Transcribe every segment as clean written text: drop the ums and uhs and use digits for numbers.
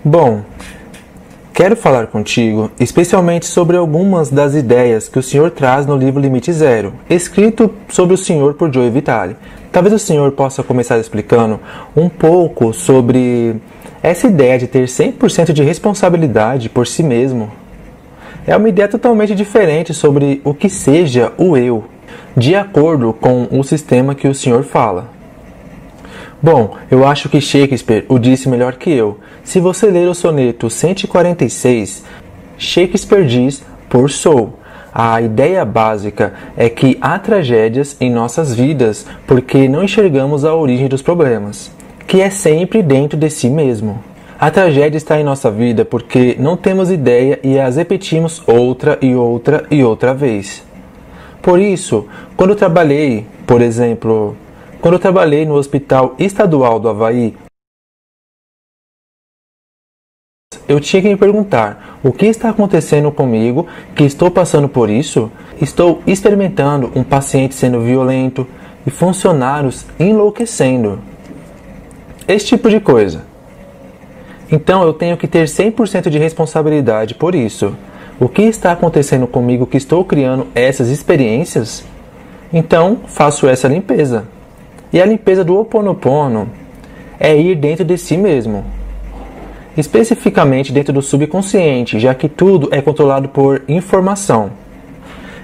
Bom, quero falar contigo especialmente sobre algumas das ideias que o Senhor traz no livro Limite Zero, escrito sobre o Senhor por Joe Vitale. Talvez o Senhor possa começar explicando um pouco sobre essa ideia de ter 100% de responsabilidade por si mesmo. É uma ideia totalmente diferente sobre o que seja o eu, de acordo com o sistema que o Senhor fala. Bom, eu acho que Shakespeare o disse melhor que eu. Se você ler o soneto 146, Shakespeare diz por sou. A ideia básica é que há tragédias em nossas vidas porque não enxergamos a origem dos problemas, que é sempre dentro de si mesmo. A tragédia está em nossa vida porque não temos ideia e as repetimos outra e outra e outra vez. Por isso, quando eu trabalhei no Hospital Estadual do Havaí, eu tinha que me perguntar: o que está acontecendo comigo que estou passando por isso? Estou experimentando um paciente sendo violento e funcionários enlouquecendo. Esse tipo de coisa. Então eu tenho que ter 100% de responsabilidade por isso. O que está acontecendo comigo que estou criando essas experiências? Então faço essa limpeza. E a limpeza do Ho'oponopono é ir dentro de si mesmo. Especificamente dentro do subconsciente, já que tudo é controlado por informação.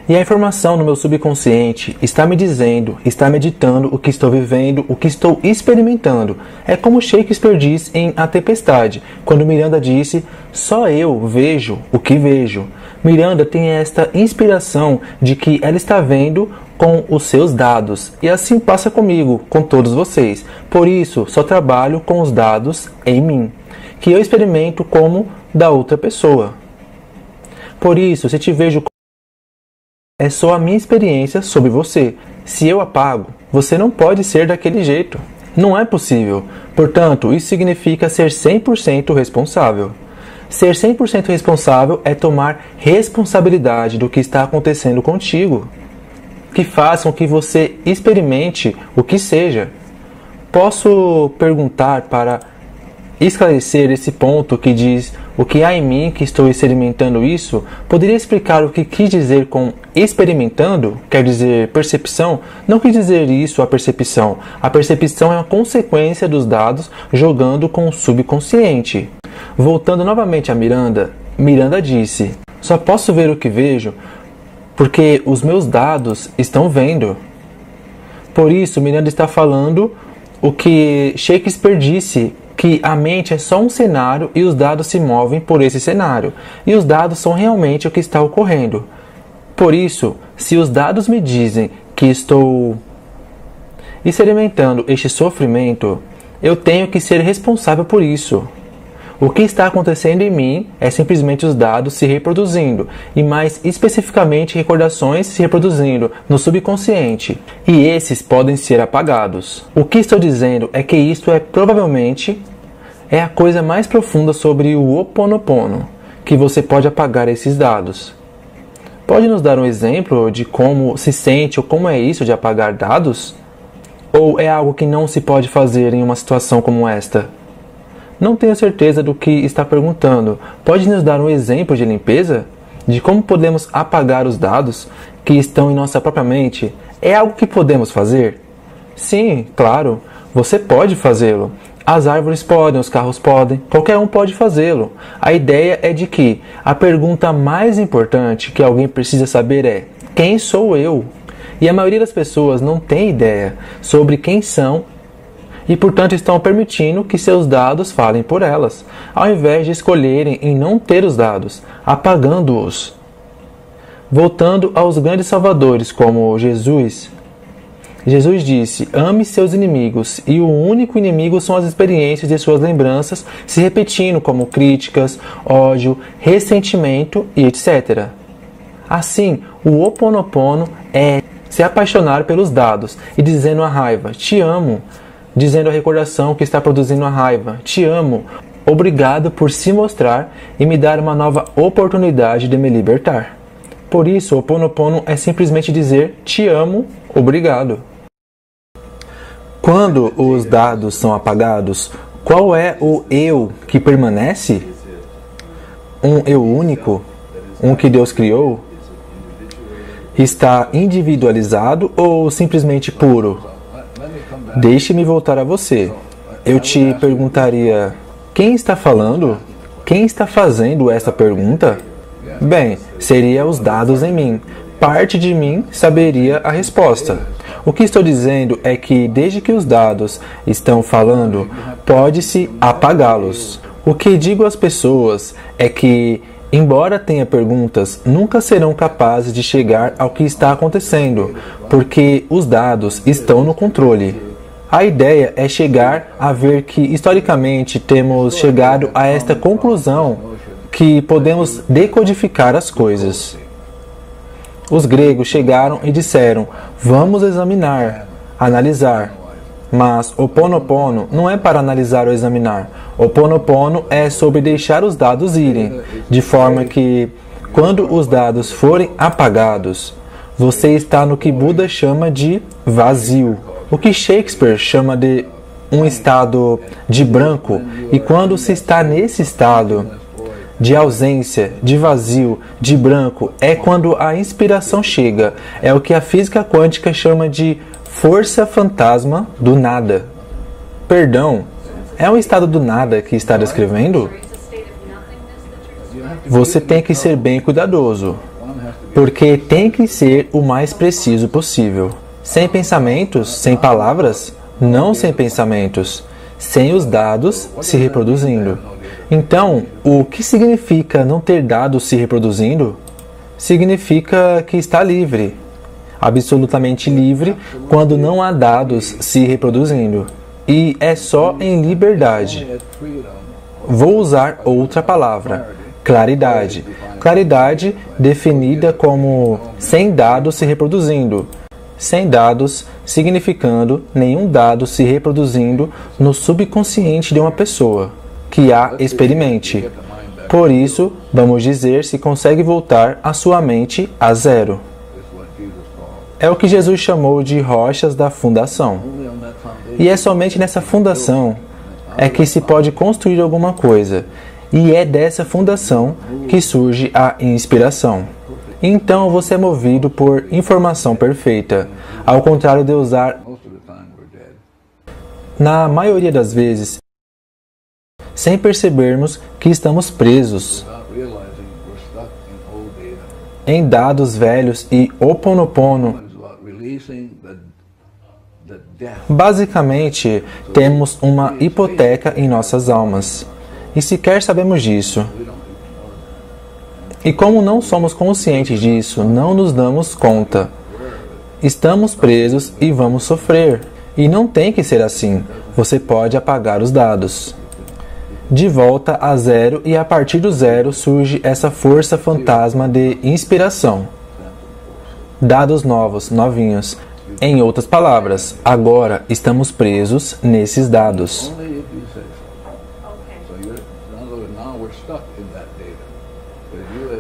E a informação no meu subconsciente está me dizendo, está meditando o que estou vivendo, o que estou experimentando. É como Shakespeare diz em A Tempestade, quando Miranda disse: só eu vejo o que vejo. Miranda tem esta inspiração de que ela está vendo com os seus dados, e assim passa comigo, com todos vocês. Por isso, só trabalho com os dados em mim, que eu experimento como da outra pessoa. Por isso, se te vejo, é só a minha experiência sobre você. Se eu apago, você não pode ser daquele jeito. Não é possível. Portanto, isso significa ser 100% responsável. Ser 100% responsável é tomar responsabilidade do que está acontecendo contigo, que faz com que você experimente o que seja. Posso perguntar para esclarecer esse ponto que diz o que há em mim que estou experimentando isso? Poderia explicar o que quis dizer com experimentando? Quer dizer percepção? Não quis dizer isso a percepção. A percepção é uma consequência dos dados jogando com o subconsciente. Voltando novamente a Miranda, Miranda disse: só posso ver o que vejo porque os meus dados estão vendo. Por isso, Miranda está falando o que Shakespeare disse, que a mente é só um cenário e os dados se movem por esse cenário. E os dados são realmente o que está ocorrendo. Por isso, se os dados me dizem que estou experimentando este sofrimento, eu tenho que ser responsável por isso. O que está acontecendo em mim é simplesmente os dados se reproduzindo, e mais especificamente recordações se reproduzindo no subconsciente, e esses podem ser apagados. O que estou dizendo é que isto é provavelmente a coisa mais profunda sobre o Ho'oponopono, que você pode apagar esses dados. Pode nos dar um exemplo de como se sente ou como é isso de apagar dados? Ou é algo que não se pode fazer em uma situação como esta? Não tenho certeza do que está perguntando. Pode nos dar um exemplo de limpeza? De como podemos apagar os dados que estão em nossa própria mente? É algo que podemos fazer? Sim, claro. Você pode fazê-lo. As árvores podem, os carros podem, qualquer um pode fazê-lo. A ideia é de que a pergunta mais importante que alguém precisa saber é: quem sou eu? E a maioria das pessoas não tem ideia sobre quem são e, portanto, estão permitindo que seus dados falem por elas, ao invés de escolherem em não ter os dados, apagando-os. Voltando aos grandes salvadores como Jesus, Jesus disse: ame seus inimigos, e o único inimigo são as experiências de suas lembranças se repetindo, como críticas, ódio, ressentimento e etc. Assim, o Ho'oponopono é se apaixonar pelos dados e dizendo à raiva: te amo, dizendo à recordação que está produzindo a raiva: te amo, obrigado por se mostrar e me dar uma nova oportunidade de me libertar. Por isso, o Ho'oponopono é simplesmente dizer: te amo, obrigado. Quando os dados são apagados, Qual é o eu que permanece? Um eu único? Um que Deus criou? Está individualizado ou simplesmente puro? Deixe-me voltar a você. Eu te perguntaria: quem está falando? Quem está fazendo essa pergunta? Bem, seria os dados em mim. Parte de mim saberia a resposta. O que estou dizendo é que, desde que os dados estão falando, pode-se apagá-los. O que digo às pessoas é que, embora tenha perguntas, nunca serão capazes de chegar ao que está acontecendo, porque os dados estão no controle. A ideia é chegar a ver que, historicamente, temos chegado a esta conclusão que podemos decodificar as coisas. Os gregos chegaram e disseram: vamos examinar, analisar. Mas Ho'oponopono não é para analisar ou examinar. Ho'oponopono é sobre deixar os dados irem, de forma que, quando os dados forem apagados, você está no que Buda chama de vazio, o que Shakespeare chama de um estado de branco. E quando se está nesse estado de ausência, de vazio, de branco, é quando a inspiração chega. É o que a física quântica chama de força fantasma do nada. Perdão, é um estado do nada que está descrevendo? Você tem que ser bem cuidadoso, porque tem que ser o mais preciso possível. Sem pensamentos, sem palavras, não sem pensamentos, sem os dados se reproduzindo. Então, o que significa não ter dados se reproduzindo? Significa que está livre, absolutamente livre, quando não há dados se reproduzindo. E é só em liberdade. Vou usar outra palavra: claridade. Claridade definida como sem dados se reproduzindo. Sem dados significando nenhum dado se reproduzindo no subconsciente de uma pessoa que a experimente. Por isso, vamos dizer se consegue voltar a sua mente a zero. É o que Jesus chamou de rochas da fundação. E é somente nessa fundação é que se pode construir alguma coisa. E é dessa fundação que surge a inspiração. Então você é movido por informação perfeita, ao contrário de usar, na maioria das vezes, sem percebermos que estamos presos em dados velhos e Ho'oponopono. Basicamente, temos uma hipoteca em nossas almas, e sequer sabemos disso. E como não somos conscientes disso, não nos damos conta. Estamos presos e vamos sofrer. E não tem que ser assim. Você pode apagar os dados. De volta a zero, e a partir do zero surge essa força fantasma de inspiração. Dados novos, novinhos. Em outras palavras, agora estamos presos nesses dados.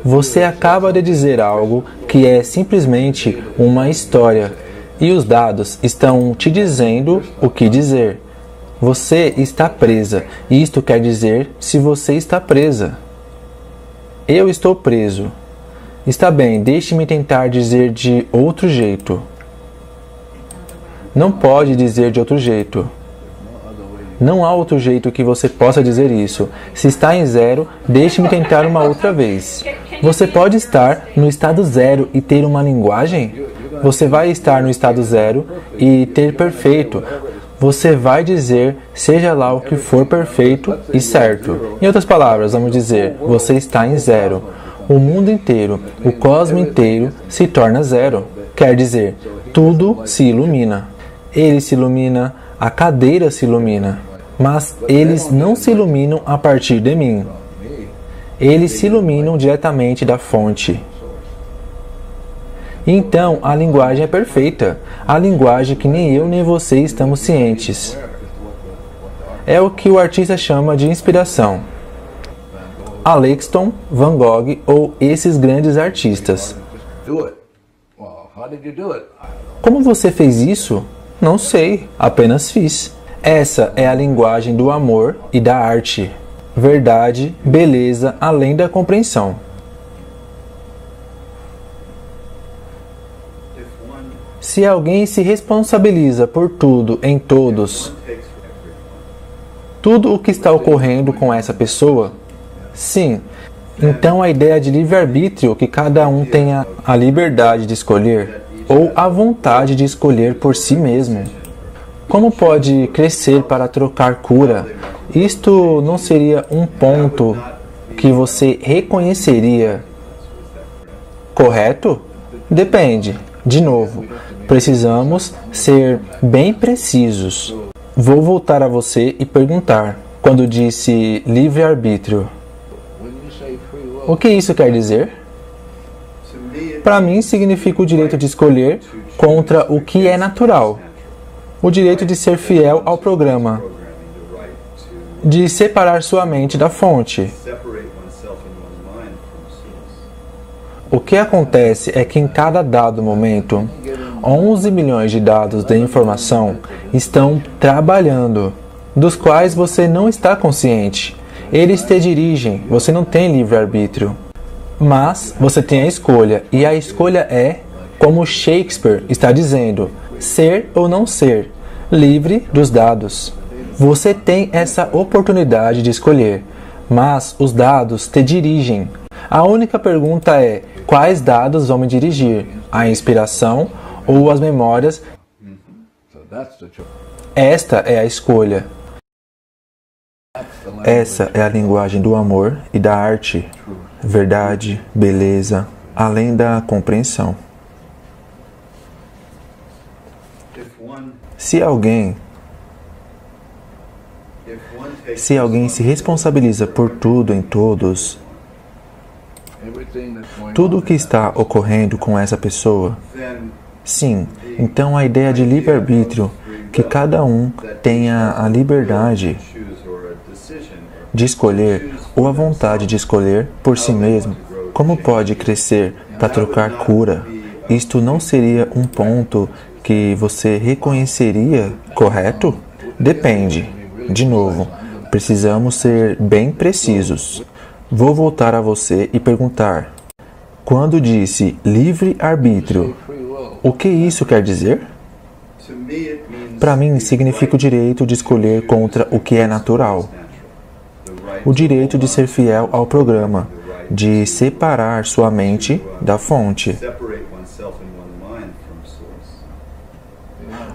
Você acaba de dizer algo que é simplesmente uma história, e os dados estão te dizendo o que dizer. Você está presa. Isto quer dizer se você está presa. Eu estou preso. Está bem, deixe-me tentar dizer de outro jeito. Não pode dizer de outro jeito. Não há outro jeito que você possa dizer isso. Se está em zero, deixe-me tentar uma outra vez. Você pode estar no estado zero e ter uma linguagem? Você vai estar no estado zero e ter perfeito. Você vai dizer, seja lá o que for perfeito e certo. Em outras palavras, vamos dizer, você está em zero. O mundo inteiro, o cosmo inteiro se torna zero. Quer dizer, tudo se ilumina. Ele se ilumina, a cadeira se ilumina. Mas eles não se iluminam a partir de mim. Eles se iluminam diretamente da fonte. Então, a linguagem é perfeita. A linguagem que nem eu nem você estamos cientes. É o que o artista chama de inspiração. Alexton, Van Gogh ou esses grandes artistas. Como você fez isso? Não sei, apenas fiz. Essa é a linguagem do amor e da arte. Verdade, beleza, além da compreensão. Se alguém se responsabiliza por tudo em todos, tudo o que está ocorrendo com essa pessoa, sim, então a ideia de livre-arbítrio, que cada um tenha a liberdade de escolher ou a vontade de escolher por si mesmo. Como pode crescer para trocar cura? Isto não seria um ponto que você reconheceria, correto? Depende. De novo, precisamos ser bem precisos. Vou voltar a você e perguntar, quando disse livre-arbítrio, o que isso quer dizer? Para mim, significa o direito de escolher contra o que é natural. O direito de ser fiel ao programa. De separar sua mente da fonte. O que acontece é que em cada dado momento, 11 milhões de dados de informação estão trabalhando, dos quais você não está consciente. Eles te dirigem, você não tem livre-arbítrio. Mas você tem a escolha, e a escolha é, como Shakespeare está dizendo, ser ou não ser, livre dos dados. Você tem essa oportunidade de escolher, mas os dados te dirigem. A única pergunta é, quais dados vão me dirigir? A inspiração ou as memórias? Esta é a escolha. Essa é a linguagem do amor e da arte. Verdade, beleza, além da compreensão. Se alguém se responsabiliza por tudo em todos, tudo o que está ocorrendo com essa pessoa, sim, então a ideia de livre-arbítrio, que cada um tenha a liberdade de escolher ou a vontade de escolher por si mesmo, como pode crescer para trocar cura? Isto não seria um ponto que você reconheceria, correto? Depende. De novo, precisamos ser bem precisos. Vou voltar a você e perguntar, quando disse livre-arbítrio, o que isso quer dizer? Para mim, significa o direito de escolher contra o que é natural. O direito de ser fiel ao programa, de separar sua mente da fonte.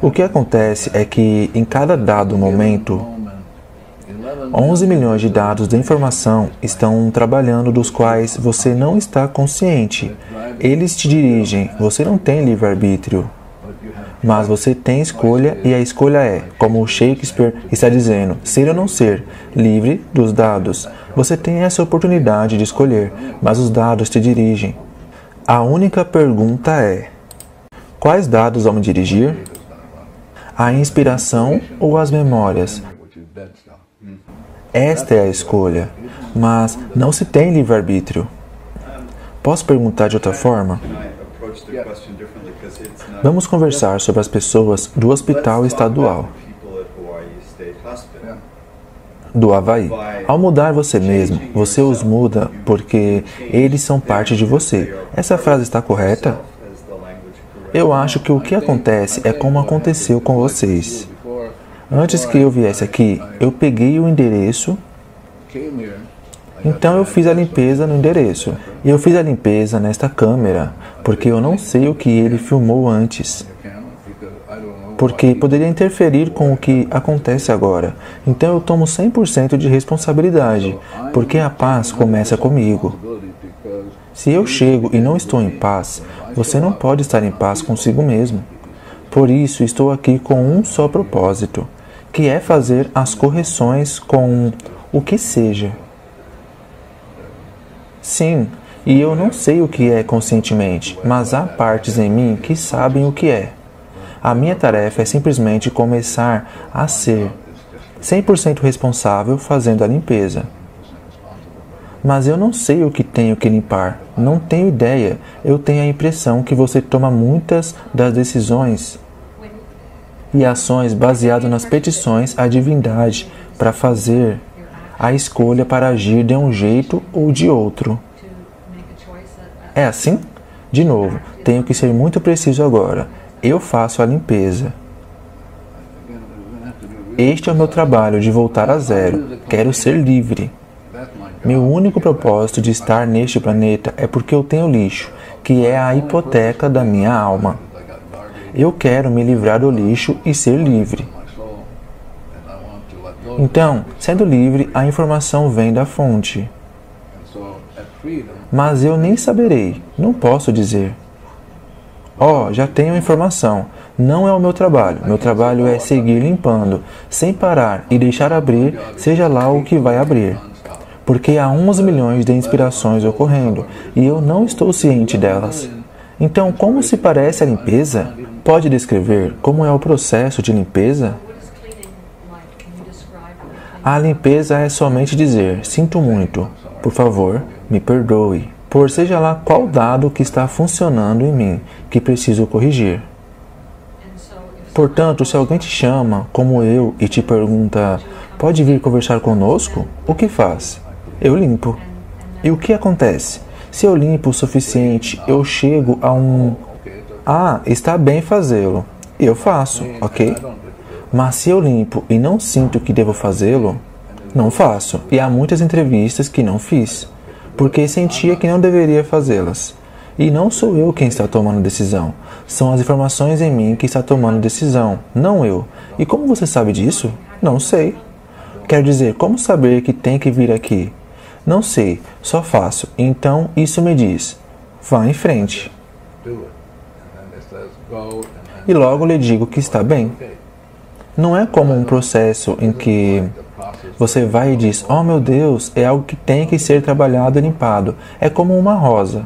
O que acontece é que, em cada dado momento, 11 milhões de dados de informação estão trabalhando, dos quais você não está consciente. Eles te dirigem, você não tem livre-arbítrio. Mas você tem escolha, e a escolha é, como Shakespeare está dizendo, ser ou não ser, livre dos dados. Você tem essa oportunidade de escolher, mas os dados te dirigem. A única pergunta é, quais dados vão me dirigir? A inspiração ou as memórias? Esta é a escolha, mas não se tem livre-arbítrio. Posso perguntar de outra forma? Vamos conversar sobre as pessoas do Hospital Estadual do Havaí. Ao mudar você mesmo, você os muda porque eles são parte de você. Essa frase está correta? Eu acho que o que acontece é como aconteceu com vocês. Antes que eu viesse aqui, eu peguei o endereço, então eu fiz a limpeza no endereço. E eu fiz a limpeza nesta câmera, porque eu não sei o que ele filmou antes. Porque poderia interferir com o que acontece agora. Então eu tomo 100% de responsabilidade, porque a paz começa comigo. Se eu chego e não estou em paz, você não pode estar em paz consigo mesmo. Por isso estou aqui com um só propósito, que é fazer as correções com o que seja. Sim, e eu não sei o que é conscientemente, mas há partes em mim que sabem o que é. A minha tarefa é simplesmente começar a ser 100% responsável fazendo a limpeza. Mas eu não sei o que tenho que limpar, não tenho ideia. Eu tenho a impressão que você toma muitas das decisões e ações baseadas nas petições à divindade para fazer a escolha para agir de um jeito ou de outro. É assim? De novo, tenho que ser muito preciso agora. Eu faço a limpeza. Este é o meu trabalho de voltar a zero. Quero ser livre. Meu único propósito de estar neste planeta é porque eu tenho lixo, que é a hipoteca da minha alma. Eu quero me livrar do lixo e ser livre. Então, sendo livre, a informação vem da fonte. Mas eu nem saberei, não posso dizer. Já tenho a informação. Não é o meu trabalho. Meu trabalho é seguir limpando, sem parar e deixar abrir, seja lá o que vai abrir. Porque há 11 milhões de inspirações ocorrendo e eu não estou ciente delas. Então, como se parece a limpeza? Pode descrever como é o processo de limpeza? A limpeza é somente dizer, sinto muito, por favor, me perdoe, por seja lá qual dado que está funcionando em mim, que preciso corrigir. Portanto, se alguém te chama, como eu, e te pergunta, pode vir conversar conosco? O que faz? Eu limpo. E o que acontece? Se eu limpo o suficiente, eu chego a está bem fazê-lo. Eu faço, ok? Mas se eu limpo e não sinto que devo fazê-lo, não faço. E há muitas entrevistas que não fiz, porque sentia que não deveria fazê-las. E não sou eu quem está tomando decisão. São as informações em mim que está tomando decisão, não eu. E como você sabe disso? Não sei. Quer dizer, como saber que tem que vir aqui? Não sei, só faço. Então isso me diz, vá em frente. E logo lhe digo que está bem. Não é como um processo em que você vai e diz, oh meu Deus, é algo que tem que ser trabalhado e limpado. É como uma rosa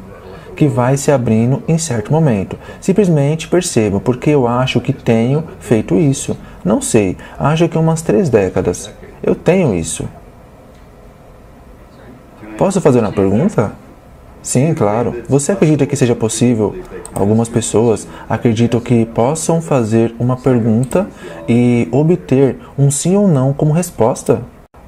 que vai se abrindo em certo momento. Simplesmente percebo, porque eu acho que tenho feito isso. Não sei, acho que umas 3 décadas. Eu tenho isso. Posso fazer uma pergunta? Sim, claro. Você acredita que seja possível? Algumas pessoas acreditam que possam fazer uma pergunta e obter um sim ou não como resposta,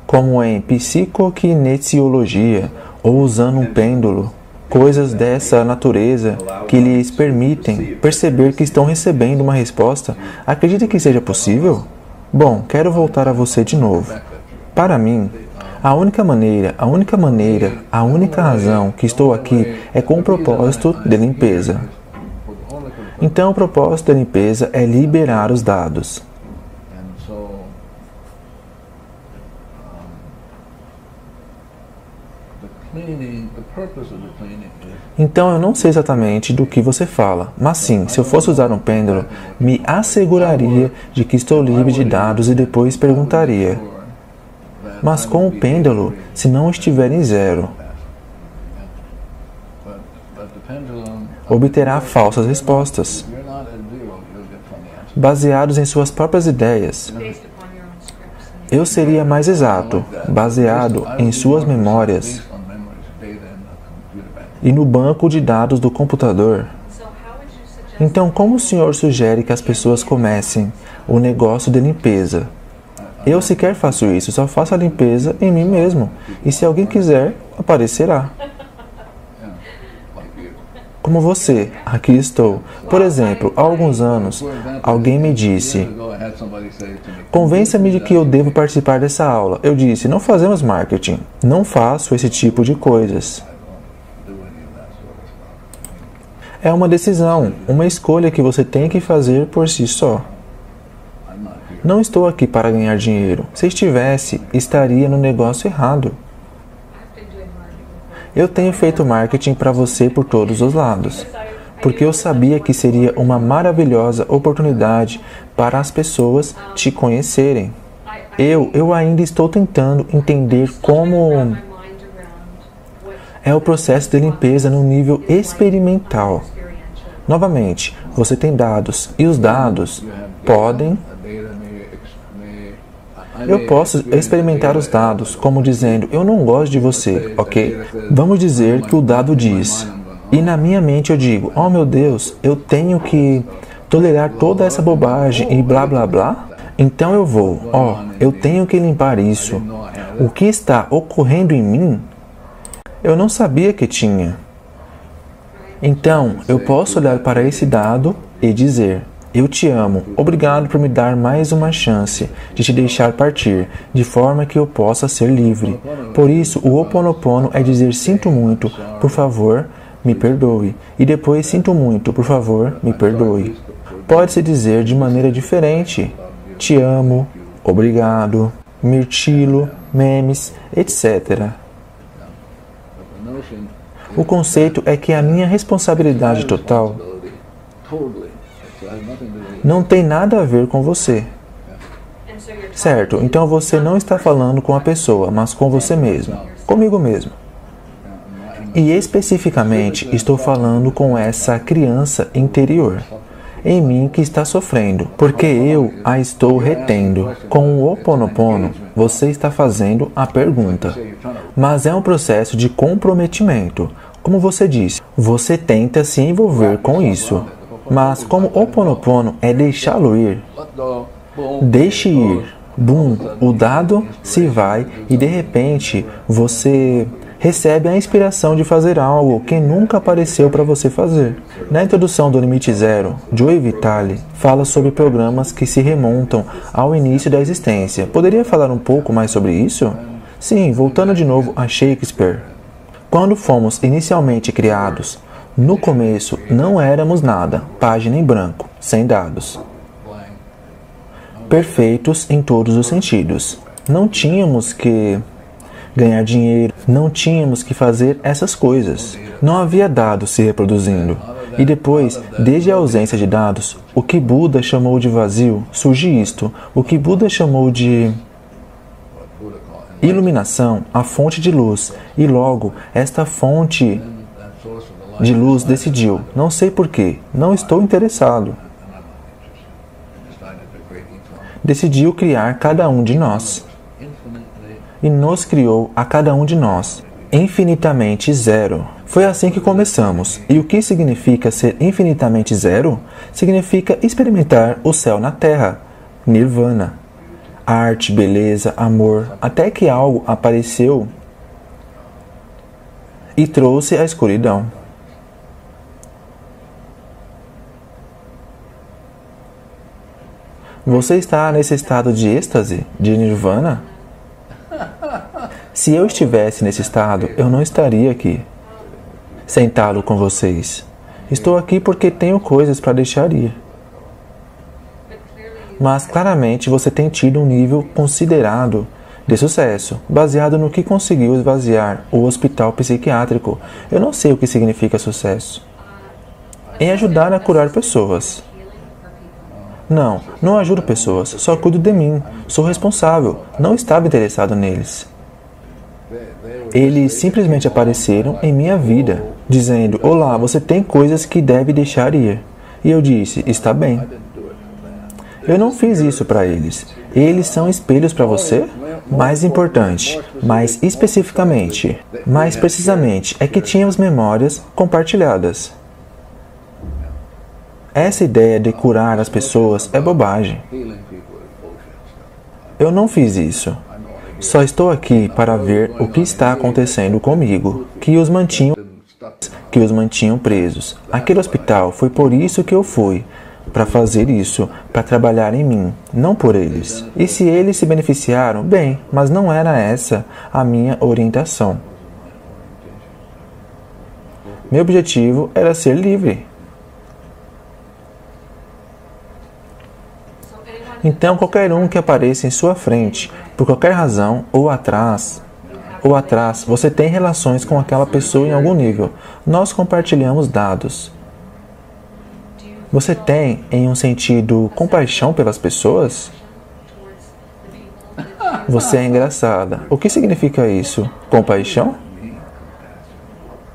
como em psicokinesiologia ou usando um pêndulo. Coisas dessa natureza que lhes permitem perceber que estão recebendo uma resposta. Acredita que seja possível? Bom, quero voltar a você de novo. Para mim, a única razão que estou aqui é com o propósito de limpeza. Então, o propósito da limpeza é liberar os dados. Então eu não sei exatamente do que você fala, mas sim, se eu fosse usar um pêndulo, me asseguraria de que estou livre de dados e depois perguntaria. Mas com o pêndulo, se não estiver em zero, obterá falsas respostas, baseados em suas próprias ideias. Eu seria mais exato, baseado em suas memórias e no banco de dados do computador. Então, como o senhor sugere que as pessoas comecem o negócio de limpeza? Eu sequer faço isso, só faço a limpeza em mim mesmo. E se alguém quiser, aparecerá. Como você, aqui estou. Por exemplo, há alguns anos, alguém me disse, convença-me de que eu devo participar dessa aula. Eu disse, não fazemos marketing, não faço esse tipo de coisas. É uma decisão, uma escolha que você tem que fazer por si só. Não estou aqui para ganhar dinheiro. Se estivesse, estaria no negócio errado. Eu tenho feito marketing para você por todos os lados, porque eu sabia que seria uma maravilhosa oportunidade para as pessoas te conhecerem. Eu ainda estou tentando entender como é o processo de limpeza no nível experimental. Novamente, você tem dados, e os dados podem... Eu posso experimentar os dados, como dizendo, eu não gosto de você, ok? Vamos dizer que o dado diz, e na minha mente eu digo, oh meu Deus, eu tenho que tolerar toda essa bobagem e blá blá blá? Então eu vou, eu tenho que limpar isso. O que está ocorrendo em mim? Eu não sabia que tinha. Então eu posso olhar para esse dado e dizer: eu te amo, obrigado por me dar mais uma chance de te deixar partir, de forma que eu possa ser livre. Por isso, o Ho Oponopono é dizer sinto muito, por favor, me perdoe. E depois sinto muito, por favor, me perdoe. Pode-se dizer de maneira diferente: te amo, obrigado, mirtilo, memes, etc. O conceito é que a minha responsabilidade total não tem nada a ver com você. Certo, então você não está falando com a pessoa, mas com você mesmo, comigo mesmo. E especificamente estou falando com essa criança interior em mim que está sofrendo, porque eu a estou retendo. Com o Ho Oponopono, você está fazendo a pergunta, mas é um processo de comprometimento. Como você disse, você tenta se envolver com isso, mas como Ho Oponopono é deixá-lo ir, deixe ir, bum, o dado se vai e de repente você recebe a inspiração de fazer algo que nunca apareceu para você fazer. Na introdução do Limite Zero, Joe Vitale fala sobre programas que se remontam ao início da existência. Poderia falar um pouco mais sobre isso? Sim, voltando de novo a Shakespeare. Quando fomos inicialmente criados, no começo não éramos nada, página em branco, sem dados. Perfeitos em todos os sentidos. Não tínhamos que ganhar dinheiro, não tínhamos que fazer essas coisas. Não havia dados se reproduzindo. E depois, desde a ausência de dados, o que Buda chamou de vazio, surge isto. O que Buda chamou de iluminação, a fonte de luz. E logo, esta fonte de luz decidiu, não sei porquê, não estou interessado. Decidiu criar cada um de nós. E nos criou a cada um de nós, infinitamente zero. Foi assim que começamos. E o que significa ser infinitamente zero? Significa experimentar o céu na terra, nirvana. Arte, beleza, amor, até que algo apareceu e trouxe a escuridão. Você está nesse estado de êxtase, de nirvana? Se eu estivesse nesse estado, eu não estaria aqui, sentado com vocês. Estou aqui porque tenho coisas para deixar ir. Mas claramente você tem tido um nível considerado de sucesso, baseado no que conseguiu esvaziar o hospital psiquiátrico. Eu não sei o que significa sucesso. Em ajudar a curar pessoas. Não ajudo pessoas, só cuido de mim. Sou responsável, não estava interessado neles. Eles simplesmente apareceram em minha vida, dizendo, olá, você tem coisas que deve deixar ir. E eu disse, está bem. Eu não fiz isso para eles. Eles são espelhos para você? Mais importante, mais especificamente, mais precisamente, é que tínhamos memórias compartilhadas. Essa ideia de curar as pessoas é bobagem. Eu não fiz isso. Só estou aqui para ver o que está acontecendo comigo, que os mantinham presos. Aquele hospital foi por isso que eu fui, para fazer isso, para trabalhar em mim, não por eles. E se eles se beneficiaram, bem, mas não era essa a minha orientação. Meu objetivo era ser livre. Então, qualquer um que apareça em sua frente, por qualquer razão, ou atrás, você tem relações com aquela pessoa em algum nível. Nós compartilhamos dados. Você tem, em um sentido, compaixão pelas pessoas? Você é engraçada. O que significa isso? Compaixão?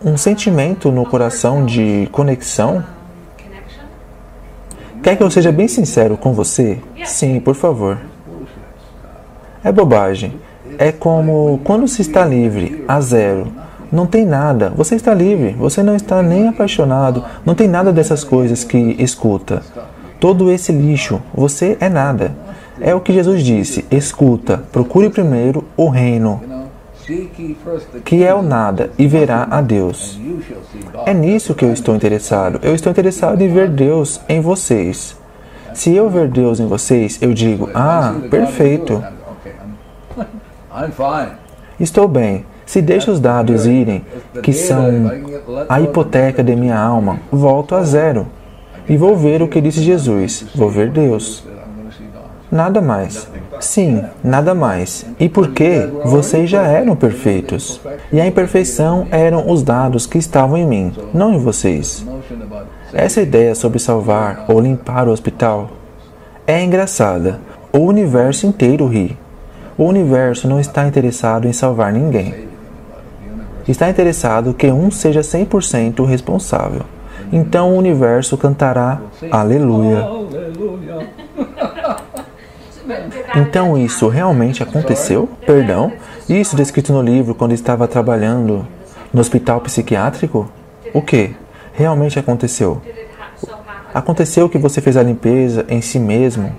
Um sentimento no coração de conexão? Quer que eu seja bem sincero com você? Sim, por favor. É bobagem. É como quando se está livre, a zero. Não tem nada. Você está livre. Você não está nem apaixonado. Não tem nada dessas coisas que escuta. todo esse lixo, você é nada. É o que Jesus disse, escuta, procure primeiro o reino, que é o nada, e verá a Deus. É nisso que eu estou interessado. Eu estou interessado em ver Deus em vocês. Se eu ver Deus em vocês, eu digo, perfeito. Estou bem. Se deixo os dados irem, que são a hipoteca de minha alma, volto a zero. E vou ver o que disse Jesus. Vou ver Deus. Nada mais. Sim, nada mais. E porque vocês já eram perfeitos. E a imperfeição eram os dados que estavam em mim, não em vocês. Essa ideia sobre salvar ou limpar o hospital é engraçada. O universo inteiro ri. O universo não está interessado em salvar ninguém. Está interessado que um seja 100% responsável. Então o universo cantará Aleluia. Então isso realmente aconteceu? Perdão? Isso descrito no livro quando estava trabalhando no hospital psiquiátrico? O que? Realmente aconteceu? Aconteceu que você fez a limpeza em si mesmo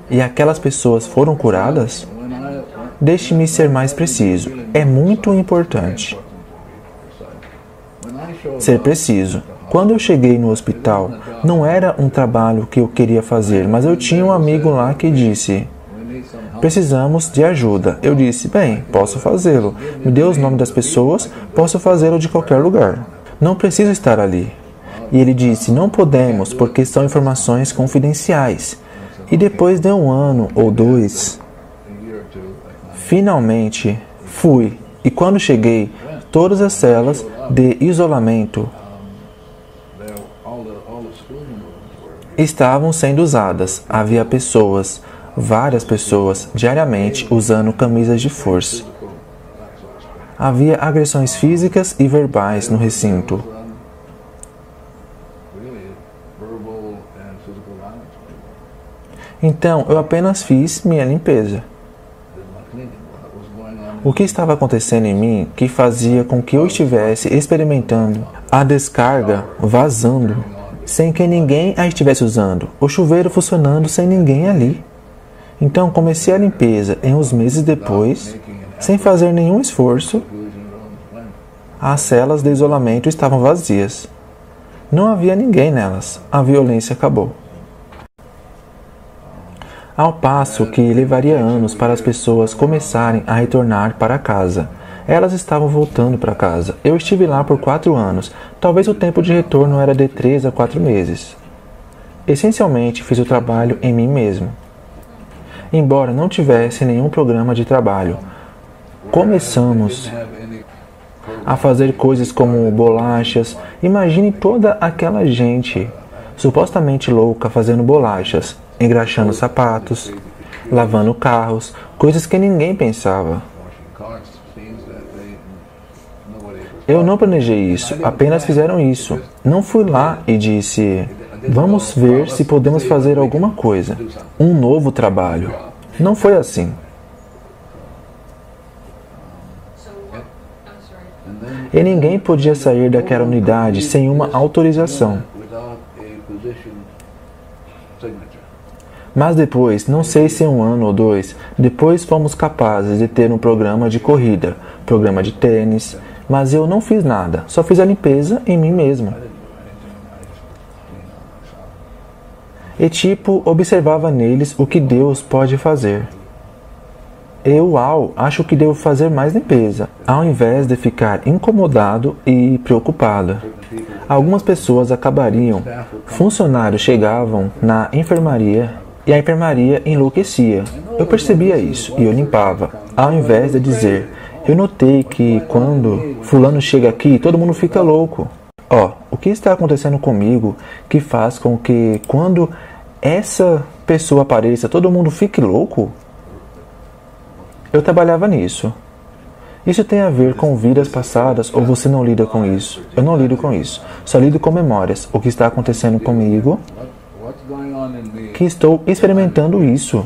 e aquelas pessoas foram curadas? Deixe-me ser mais preciso. É muito importante ser preciso. Quando eu cheguei no hospital, não era um trabalho que eu queria fazer, mas eu tinha um amigo lá que disse, precisamos de ajuda. Eu disse, bem, posso fazê-lo. Me dê os nomes das pessoas, posso fazê-lo de qualquer lugar. Não preciso estar ali. E ele disse, não podemos, porque são informações confidenciais. E depois de 1 ano ou 2, finalmente fui. E quando cheguei, todas as celas de isolamento estavam sendo usadas. Havia pessoas, várias pessoas, diariamente usando camisas de força. Havia agressões físicas e verbais no recinto. Então, eu apenas fiz minha limpeza. O que estava acontecendo em mim que fazia com que eu estivesse experimentando a descarga vazando, sem que ninguém a estivesse usando, o chuveiro funcionando sem ninguém ali. Então comecei a limpeza e uns meses depois, sem fazer nenhum esforço, as celas de isolamento estavam vazias. Não havia ninguém nelas. A violência acabou. Ao passo que levaria anos para as pessoas começarem a retornar para casa. Elas estavam voltando para casa. Eu estive lá por 4 anos. Talvez o tempo de retorno era de 3 a 4 meses. Essencialmente, fiz o trabalho em mim mesmo. Embora não tivesse nenhum programa de trabalho, começamos a fazer coisas como bolachas. Imagine toda aquela gente supostamente louca fazendo bolachas, engraxando sapatos, lavando carros, coisas que ninguém pensava. Eu não planejei isso, apenas fizeram isso. Não fui lá e disse, vamos ver se podemos fazer alguma coisa, um novo trabalho. Não foi assim. E ninguém podia sair daquela unidade sem uma autorização. Mas depois, não sei se 1 ano ou 2, depois fomos capazes de ter um programa de corrida, programa de tênis, mas eu não fiz nada, só fiz a limpeza em mim mesmo. E observava neles o que Deus pode fazer. Acho que devo fazer mais limpeza, ao invés de ficar incomodado e preocupado. Algumas pessoas acabariam, funcionários chegavam na enfermaria e a enfermaria enlouquecia. Eu percebia isso e eu limpava, ao invés de dizer, eu notei que quando fulano chega aqui, todo mundo fica louco. O que está acontecendo comigo que faz com que quando essa pessoa apareça, todo mundo fique louco? Eu trabalhava nisso. Isso tem a ver com vidas passadas ou você não lida com isso? Eu não lido com isso. Só lido com memórias. O que está acontecendo comigo, que estou experimentando isso.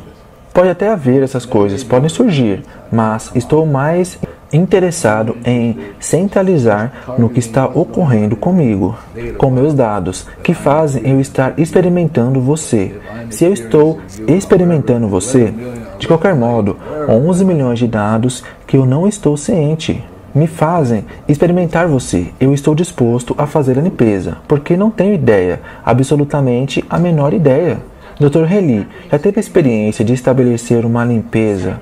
Pode até haver essas coisas, podem surgir, mas estou mais interessado em centralizar no que está ocorrendo comigo, com meus dados, que fazem eu estar experimentando você. Se eu estou experimentando você, de qualquer modo, 11 milhões de dados que eu não estou ciente me fazem experimentar você. Eu estou disposto a fazer a limpeza, porque não tenho ideia, absolutamente a menor ideia. Dr. Heli, já teve a experiência de estabelecer uma limpeza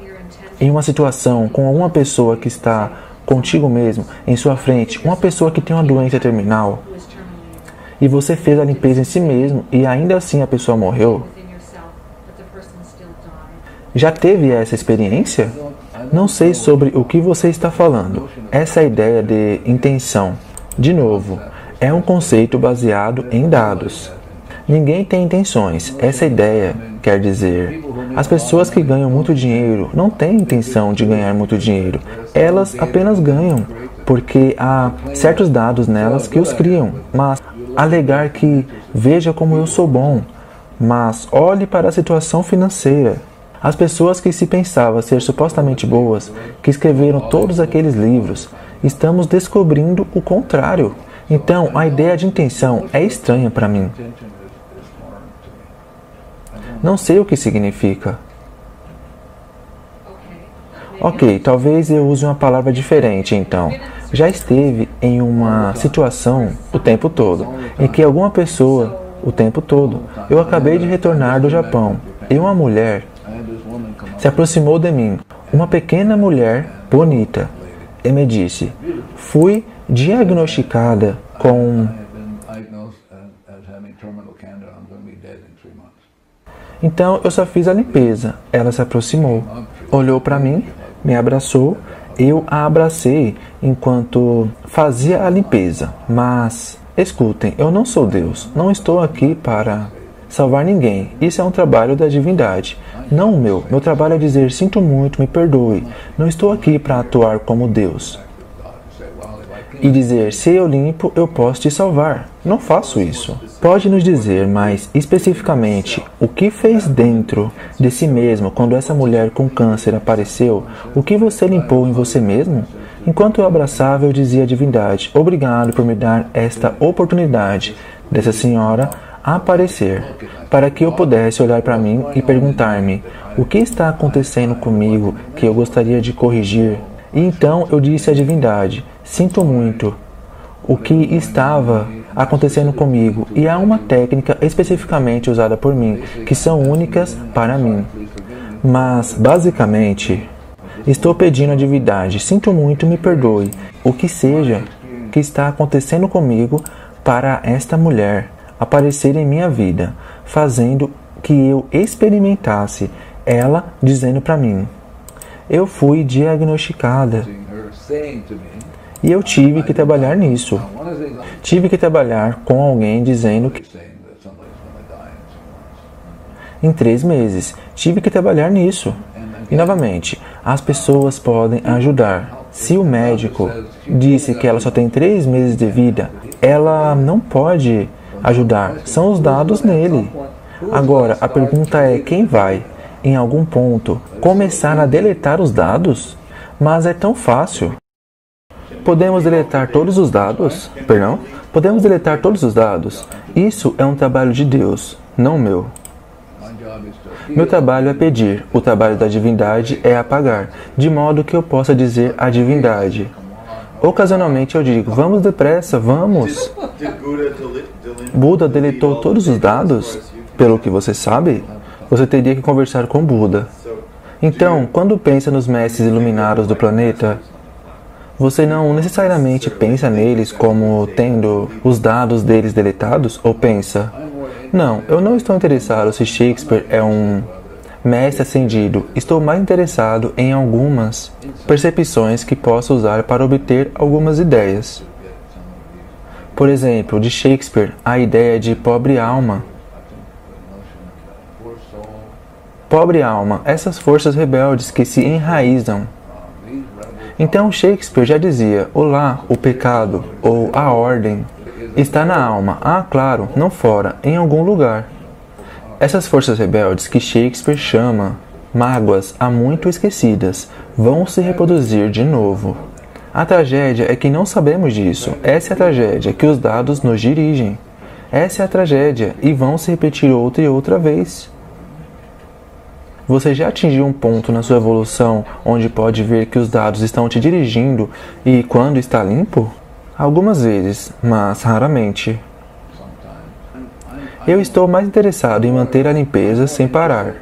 em uma situação com alguma pessoa que está contigo mesmo, em sua frente, uma pessoa que tem uma doença terminal, e você fez a limpeza em si mesmo e ainda assim a pessoa morreu? Já teve essa experiência? Não sei sobre o que você está falando. Essa ideia de intenção, de novo, é um conceito baseado em dados. Ninguém tem intenções. Essa ideia quer dizer, as pessoas que ganham muito dinheiro não têm intenção de ganhar muito dinheiro. Elas apenas ganham, porque há certos dados nelas que os criam. Mas alegar que veja como eu sou bom, mas olhe para a situação financeira. As pessoas que se pensavam ser supostamente boas, que escreveram todos aqueles livros, estamos descobrindo o contrário. Então, a ideia de intenção é estranha para mim. Não sei o que significa. Ok, talvez eu use uma palavra diferente então. Já esteve em uma situação o tempo todo, em que alguma pessoa, o tempo todo, eu acabei de retornar do Japão, e uma mulher se aproximou de mim, uma pequena mulher bonita, e me disse, fui diagnosticada com... Então eu só fiz a limpeza. Ela se aproximou, olhou para mim, me abraçou, eu a abracei enquanto fazia a limpeza. Mas, escutem, eu não sou Deus, não estou aqui para salvar ninguém. Isso é um trabalho da divindade, não o meu. Meu trabalho é dizer, sinto muito, me perdoe. Não estou aqui para atuar como Deus e dizer, se eu limpo, eu posso te salvar. Não faço isso. Pode nos dizer mais especificamente o que fez dentro de si mesmo quando essa mulher com câncer apareceu? O que você limpou em você mesmo? Enquanto eu abraçava, eu dizia à divindade, obrigado por me dar esta oportunidade dessa senhora aparecer, para que eu pudesse olhar para mim e perguntar-me, o que está acontecendo comigo que eu gostaria de corrigir? E então eu disse à divindade, sinto muito o que estava acontecendo comigo, e há uma técnica especificamente usada por mim, que são únicas para mim. Mas, basicamente, estou pedindo à divindade, sinto muito, me perdoe, o que seja que está acontecendo comigo para esta mulher aparecer em minha vida, fazendo que eu experimentasse ela dizendo para mim, eu fui diagnosticada. E eu tive que trabalhar nisso. Tive que trabalhar com alguém dizendo que... Em 3 meses. Tive que trabalhar nisso. E novamente, as pessoas podem ajudar. Se o médico disse que ela só tem 3 meses de vida, ela não pode ajudar. São os dados nele. Agora, a pergunta é, quem vai, em algum ponto, começar a deletar os dados? Mas é tão fácil. Podemos deletar todos os dados? Perdão? Podemos deletar todos os dados? Isso é um trabalho de Deus, não meu. Meu trabalho é pedir, o trabalho da divindade é apagar, de modo que eu possa dizer à divindade. Ocasionalmente eu digo, vamos depressa, vamos. Buda deletou todos os dados? Pelo que você sabe, você teria que conversar com Buda. Então, quando pensa nos mestres iluminados do planeta, você não necessariamente pensa neles como tendo os dados deles deletados? Ou pensa, não, eu não estou interessado se Shakespeare é um mestre ascendido. Estou mais interessado em algumas percepções que posso usar para obter algumas ideias. Por exemplo, de Shakespeare, a ideia de pobre alma. Pobre alma, essas forças rebeldes que se enraizam. Então Shakespeare já dizia, olá, o pecado, ou a ordem, está na alma. Ah, claro, não fora, em algum lugar. Essas forças rebeldes que Shakespeare chama mágoas há muito esquecidas vão se reproduzir de novo. A tragédia é que não sabemos disso. Essa é a tragédia, que os dados nos dirigem. Essa é a tragédia, e vão se repetir outra e outra vez. Você já atingiu um ponto na sua evolução onde pode ver que os dados estão te dirigindo e quando está limpo? Algumas vezes, mas raramente. Eu estou mais interessado em manter a limpeza sem parar.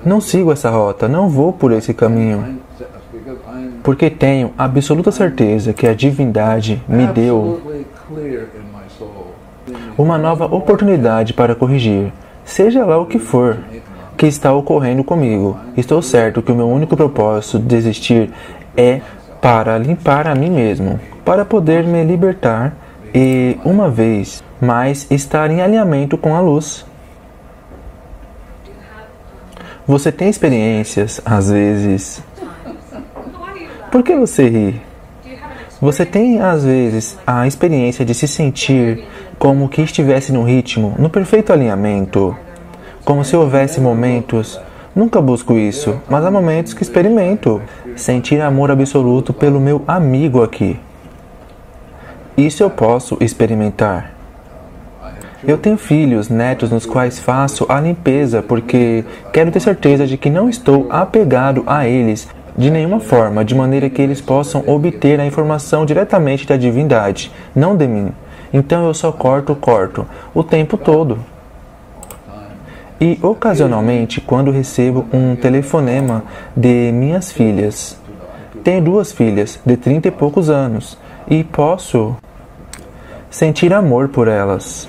Não sigo essa rota, não vou por esse caminho. Porque tenho absoluta certeza que a divindade me deu uma nova oportunidade para corrigir, seja lá o que for que está ocorrendo comigo. Estou certo que o meu único propósito de existir é para limpar a mim mesmo, para poder me libertar e, uma vez mais, estar em alinhamento com a luz. Você tem experiências, às vezes... Por que você ri? Você tem, às vezes, a experiência de se sentir como que estivesse no ritmo, no perfeito alinhamento, como se houvesse momentos... Nunca busco isso, mas há momentos que experimento sentir amor absoluto pelo meu amigo aqui. Isso eu posso experimentar. Eu tenho filhos, netos nos quais faço a limpeza porque quero ter certeza de que não estou apegado a eles de nenhuma forma, de maneira que eles possam obter a informação diretamente da divindade, não de mim. Então eu só corto o tempo todo. E ocasionalmente, quando recebo um telefonema de minhas filhas, tenho 2 filhas de 30 e poucos anos e posso sentir amor por elas.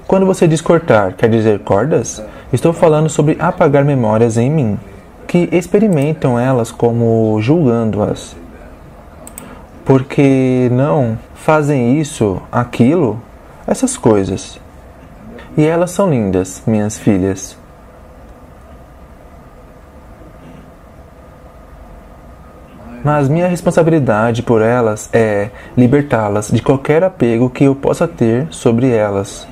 Quando você diz cortar, quer dizer cordas? Estou falando sobre apagar memórias em mim, que experimentam elas como julgando-as. Porque não fazem isso, aquilo, essas coisas. E elas são lindas, minhas filhas. Mas minha responsabilidade por elas é libertá-las de qualquer apego que eu possa ter sobre elas,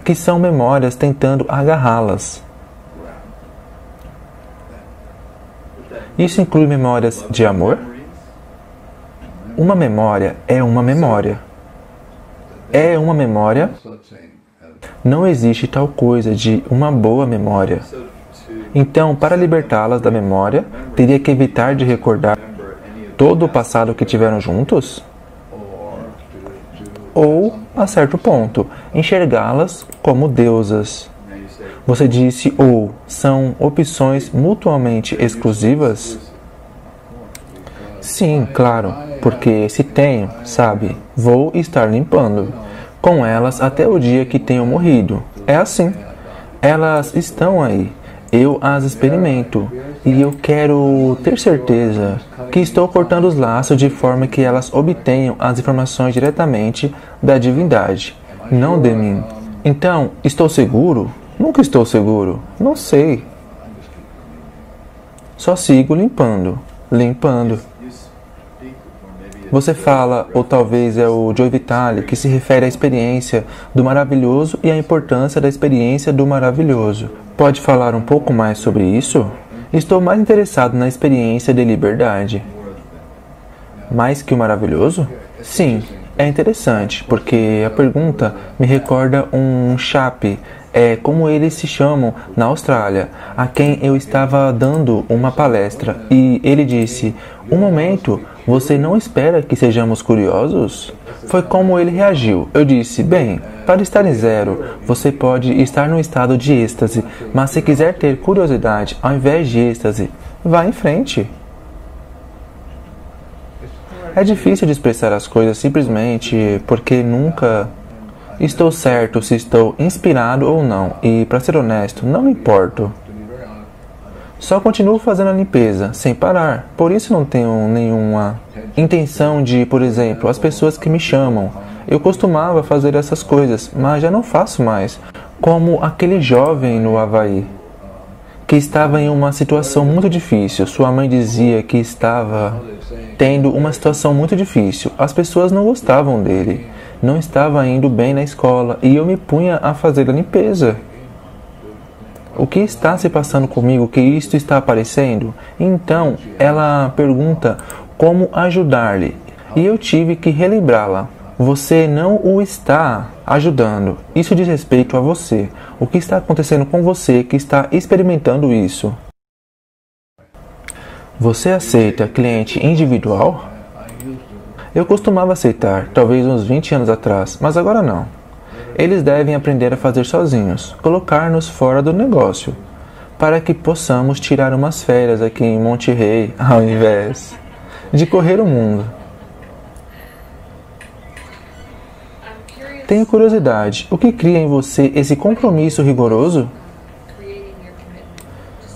que são memórias tentando agarrá-las. Isso inclui memórias de amor? Uma memória é uma memória. É uma memória. Não existe tal coisa de uma boa memória. Então, para libertá-las da memória, teria que evitar de recordar todo o passado que tiveram juntos? Ou, a certo ponto, enxergá-las como deusas. Você disse ou são opções mutuamente exclusivas? Sim, claro, porque se tenho, sabe, vou estar limpando com elas até o dia que tenham morrido. É assim. Elas estão aí. Eu as experimento e eu quero ter certeza que estou cortando os laços de forma que elas obtenham as informações diretamente da divindade, não de mim. Então, estou seguro? Nunca estou seguro. Não sei. Só sigo limpando. Você fala, ou talvez é o Joe Vitale, que se refere à experiência do maravilhoso e à importância da experiência do maravilhoso. Pode falar um pouco mais sobre isso? Estou mais interessado na experiência de liberdade. Mais que o maravilhoso? Sim, é interessante, porque a pergunta me recorda um chape, como eles se chamam na Austrália, a quem eu estava dando uma palestra, e ele disse, um momento, você não espera que sejamos curiosos? Foi como ele reagiu. Eu disse, bem, para estar em zero, você pode estar num estado de êxtase, mas se quiser ter curiosidade ao invés de êxtase, vá em frente. É difícil de expressar as coisas simplesmente porque nunca estou certo se estou inspirado ou não, e, para ser honesto, não me importo. Só continuo fazendo a limpeza, sem parar. Por isso não tenho nenhuma intenção de, por exemplo, as pessoas que me chamam. Eu costumava fazer essas coisas, mas já não faço mais. Como aquele jovem no Havaí, que estava em uma situação muito difícil. Sua mãe dizia que estava tendo uma situação muito difícil. As pessoas não gostavam dele. não estava indo bem na escola e eu me punha a fazer a limpeza. O que está se passando comigo que isto está aparecendo? Então, ela pergunta como ajudar-lhe e eu tive que relembrá-la. Você não o está ajudando. Isso diz respeito a você. O que está acontecendo com você que está experimentando isso? Você aceita cliente individual? Eu costumava aceitar, talvez uns 20 anos atrás, mas agora não. Eles devem aprender a fazer sozinhos, colocar-nos fora do negócio, para que possamos tirar umas férias aqui em Monte Rei, ao invés de correr o mundo. Tenho curiosidade, o que cria em você esse compromisso rigoroso?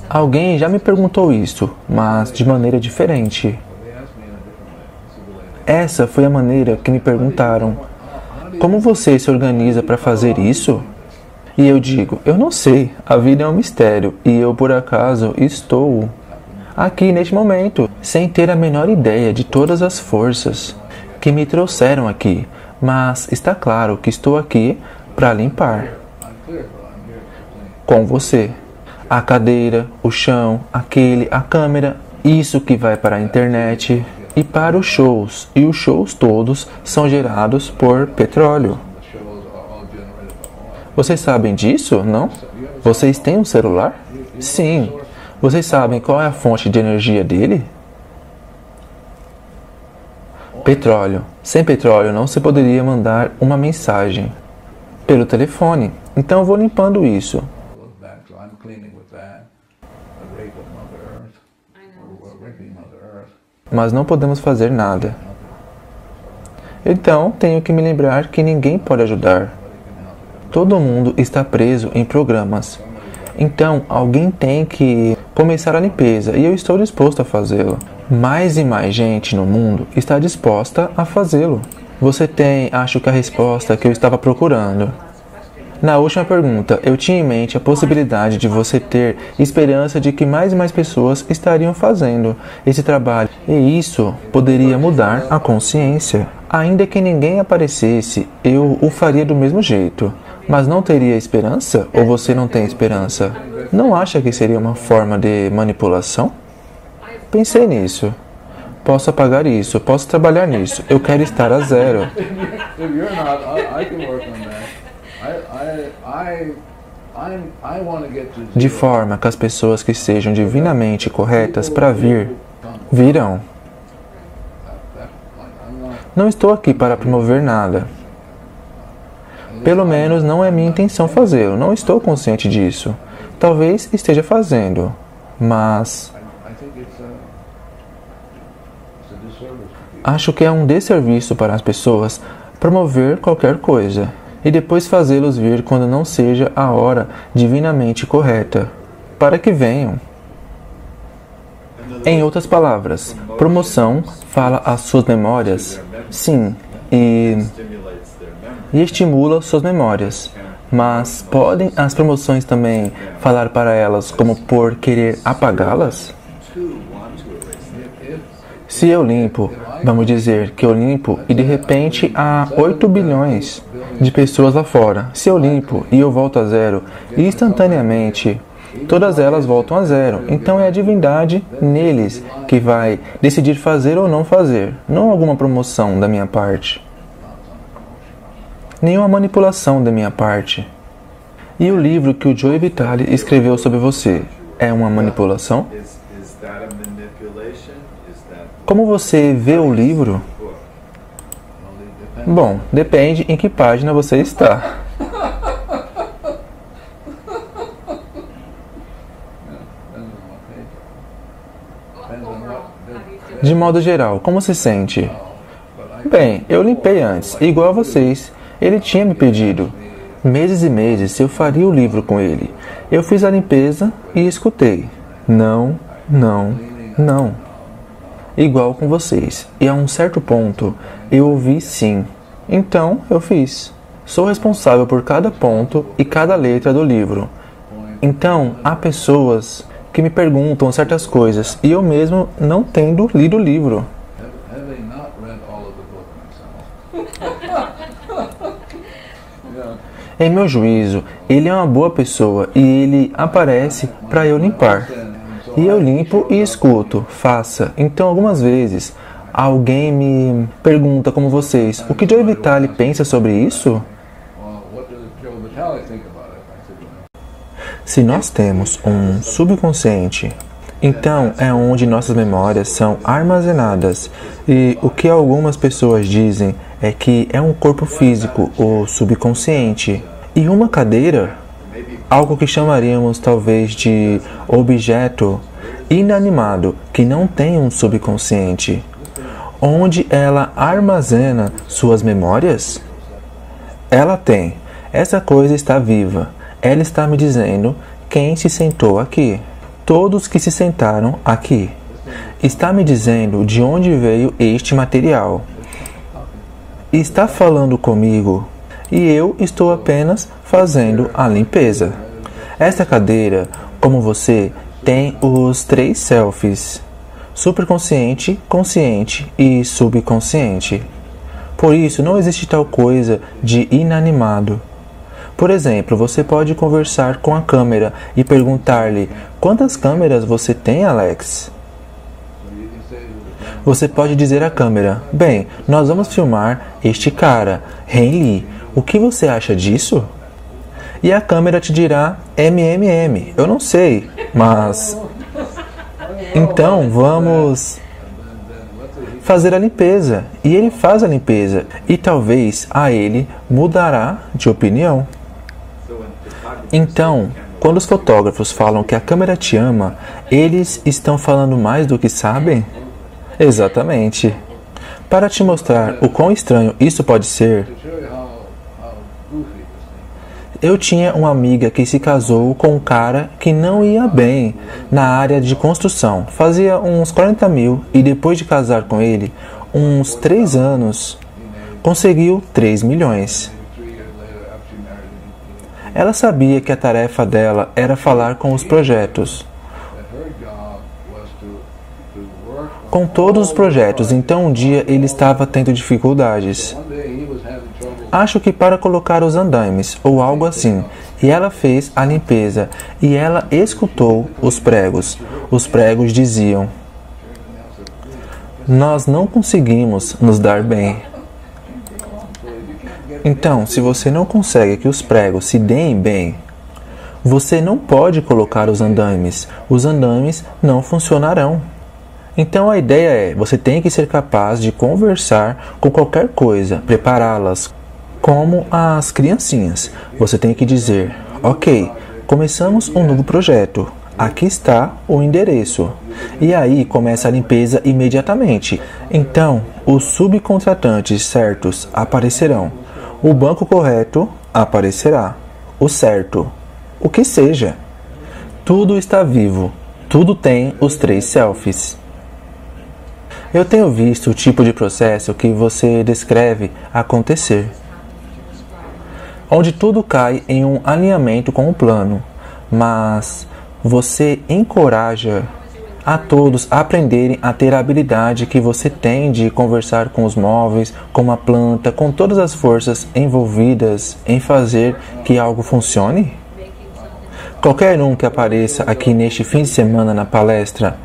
Alguém já me perguntou isso, mas de maneira diferente. Essa foi a maneira que me perguntaram. Como você se organiza para fazer isso? E eu digo, eu não sei, a vida é um mistério e eu por acaso estou aqui neste momento, sem ter a menor ideia de todas as forças que me trouxeram aqui, mas está claro que estou aqui para limpar. Com você. A cadeira, o chão, a câmera, isso que vai para a internet e para os shows. E os shows todos são gerados por petróleo. Vocês sabem disso, não? Vocês têm um celular? Sim. Vocês sabem qual é a fonte de energia dele? Petróleo. Sem petróleo não se poderia mandar uma mensagem pelo telefone. Então eu vou limpando isso. Mas não podemos fazer nada. Então tenho que me lembrar que ninguém pode ajudar. Todo mundo está preso em programas. Então alguém tem que começar a limpeza e eu estou disposto a fazê-lo. Mais e mais gente no mundo está disposta a fazê-lo. Você tem, acho que a resposta que eu estava procurando. Na última pergunta, eu tinha em mente a possibilidade de você ter esperança de que mais e mais pessoas estariam fazendo esse trabalho. E isso poderia mudar a consciência. Ainda que ninguém aparecesse, eu o faria do mesmo jeito. Mas não teria esperança? Ou você não tem esperança? Não acha que seria uma forma de manipulação? Pensei nisso. Posso apagar isso, posso trabalhar nisso. Eu quero estar a zero. De forma que as pessoas que sejam divinamente corretas para vir, virão. Não estou aqui para promover nada. Pelo menos não é minha intenção fazê-lo. Não estou consciente disso. Talvez esteja fazendo, mas acho que é um desserviço para as pessoas promover qualquer coisa e depois fazê-los vir quando não seja a hora divinamente correta, para que venham. Em outras palavras, promoção fala às suas memórias, sim, e estimula suas memórias. Mas podem as promoções também falar para elas como por querer apagá-las? Se eu limpo, vamos dizer que eu limpo e de repente há 8 bilhões de pessoas lá fora. Se eu limpo e eu volto a zero, instantaneamente todas elas voltam a zero. Então é a divindade neles que vai decidir fazer ou não fazer, não alguma promoção da minha parte. Nenhuma manipulação da minha parte. E o livro que o Joe Vitale escreveu sobre você é uma manipulação? Como você vê o livro? Bom, depende em que página você está. De modo geral, como se sente? Bem, eu limpei antes, igual a vocês. Ele tinha me pedido, meses e meses, se eu faria o livro com ele. Eu fiz a limpeza e escutei. Não, não, não. Igual com vocês. E a um certo ponto, eu ouvi sim. Então, eu fiz. Sou responsável por cada ponto e cada letra do livro. Então, há pessoas que me perguntam certas coisas e eu mesmo não tendo lido o livro. Em meu juízo, ele é uma boa pessoa e ele aparece para eu limpar. E eu limpo e escuto, faça. Então, algumas vezes, alguém me pergunta, como vocês, o que Joe Vitale pensa sobre isso? Se nós temos um subconsciente, então é onde nossas memórias são armazenadas. E o que algumas pessoas dizem é que é um corpo físico, o subconsciente. E uma cadeira, algo que chamaríamos talvez de objeto inanimado, que não tem um subconsciente, onde ela armazena suas memórias? Ela tem. Essa coisa está viva. Ela está me dizendo quem se sentou aqui. Todos que se sentaram aqui. Está me dizendo de onde veio este material. Está falando comigo e eu estou apenas fazendo a limpeza. Esta cadeira, como você, tem os 3 selfies: superconsciente, consciente e subconsciente. Por isso, não existe tal coisa de inanimado. Por exemplo, você pode conversar com a câmera e perguntar-lhe: quantas câmeras você tem, Alex? Você pode dizer à câmera: bem, nós vamos filmar este cara, Ren Lee. O que você acha disso? E a câmera te dirá: eu não sei, mas... Então vamos fazer a limpeza. E ele faz a limpeza. E talvez a ele mudará de opinião. Então, quando os fotógrafos falam que a câmera te ama, eles estão falando mais do que sabem? Exatamente. Para te mostrar o quão estranho isso pode ser, eu tinha uma amiga que se casou com um cara que não ia bem na área de construção. Fazia uns 40 mil e depois de casar com ele, uns 3 anos, conseguiu 3 milhões. Ela sabia que a tarefa dela era falar com os projetos. Com todos os projetos, então um dia ele estava tendo dificuldades. Acho que para colocar os andaimes, ou algo assim. E ela fez a limpeza, e ela escutou os pregos. Os pregos diziam: nós não conseguimos nos dar bem. Então, se você não consegue que os pregos se deem bem, você não pode colocar os andaimes. Os andaimes não funcionarão. Então a ideia é, você tem que ser capaz de conversar com qualquer coisa, prepará-las, como as criancinhas. Você tem que dizer: ok, começamos um novo projeto. Aqui está o endereço. E aí começa a limpeza imediatamente. Então, os subcontratantes certos aparecerão. O banco correto aparecerá. O certo. O que seja. Tudo está vivo. Tudo tem os 3 selfies. Eu tenho visto o tipo de processo que você descreve acontecer, onde tudo cai em um alinhamento com o plano, mas você encoraja a todos a aprenderem a ter a habilidade que você tem de conversar com os móveis, com a planta, com todas as forças envolvidas em fazer que algo funcione? Qualquer um que apareça aqui neste fim de semana na palestra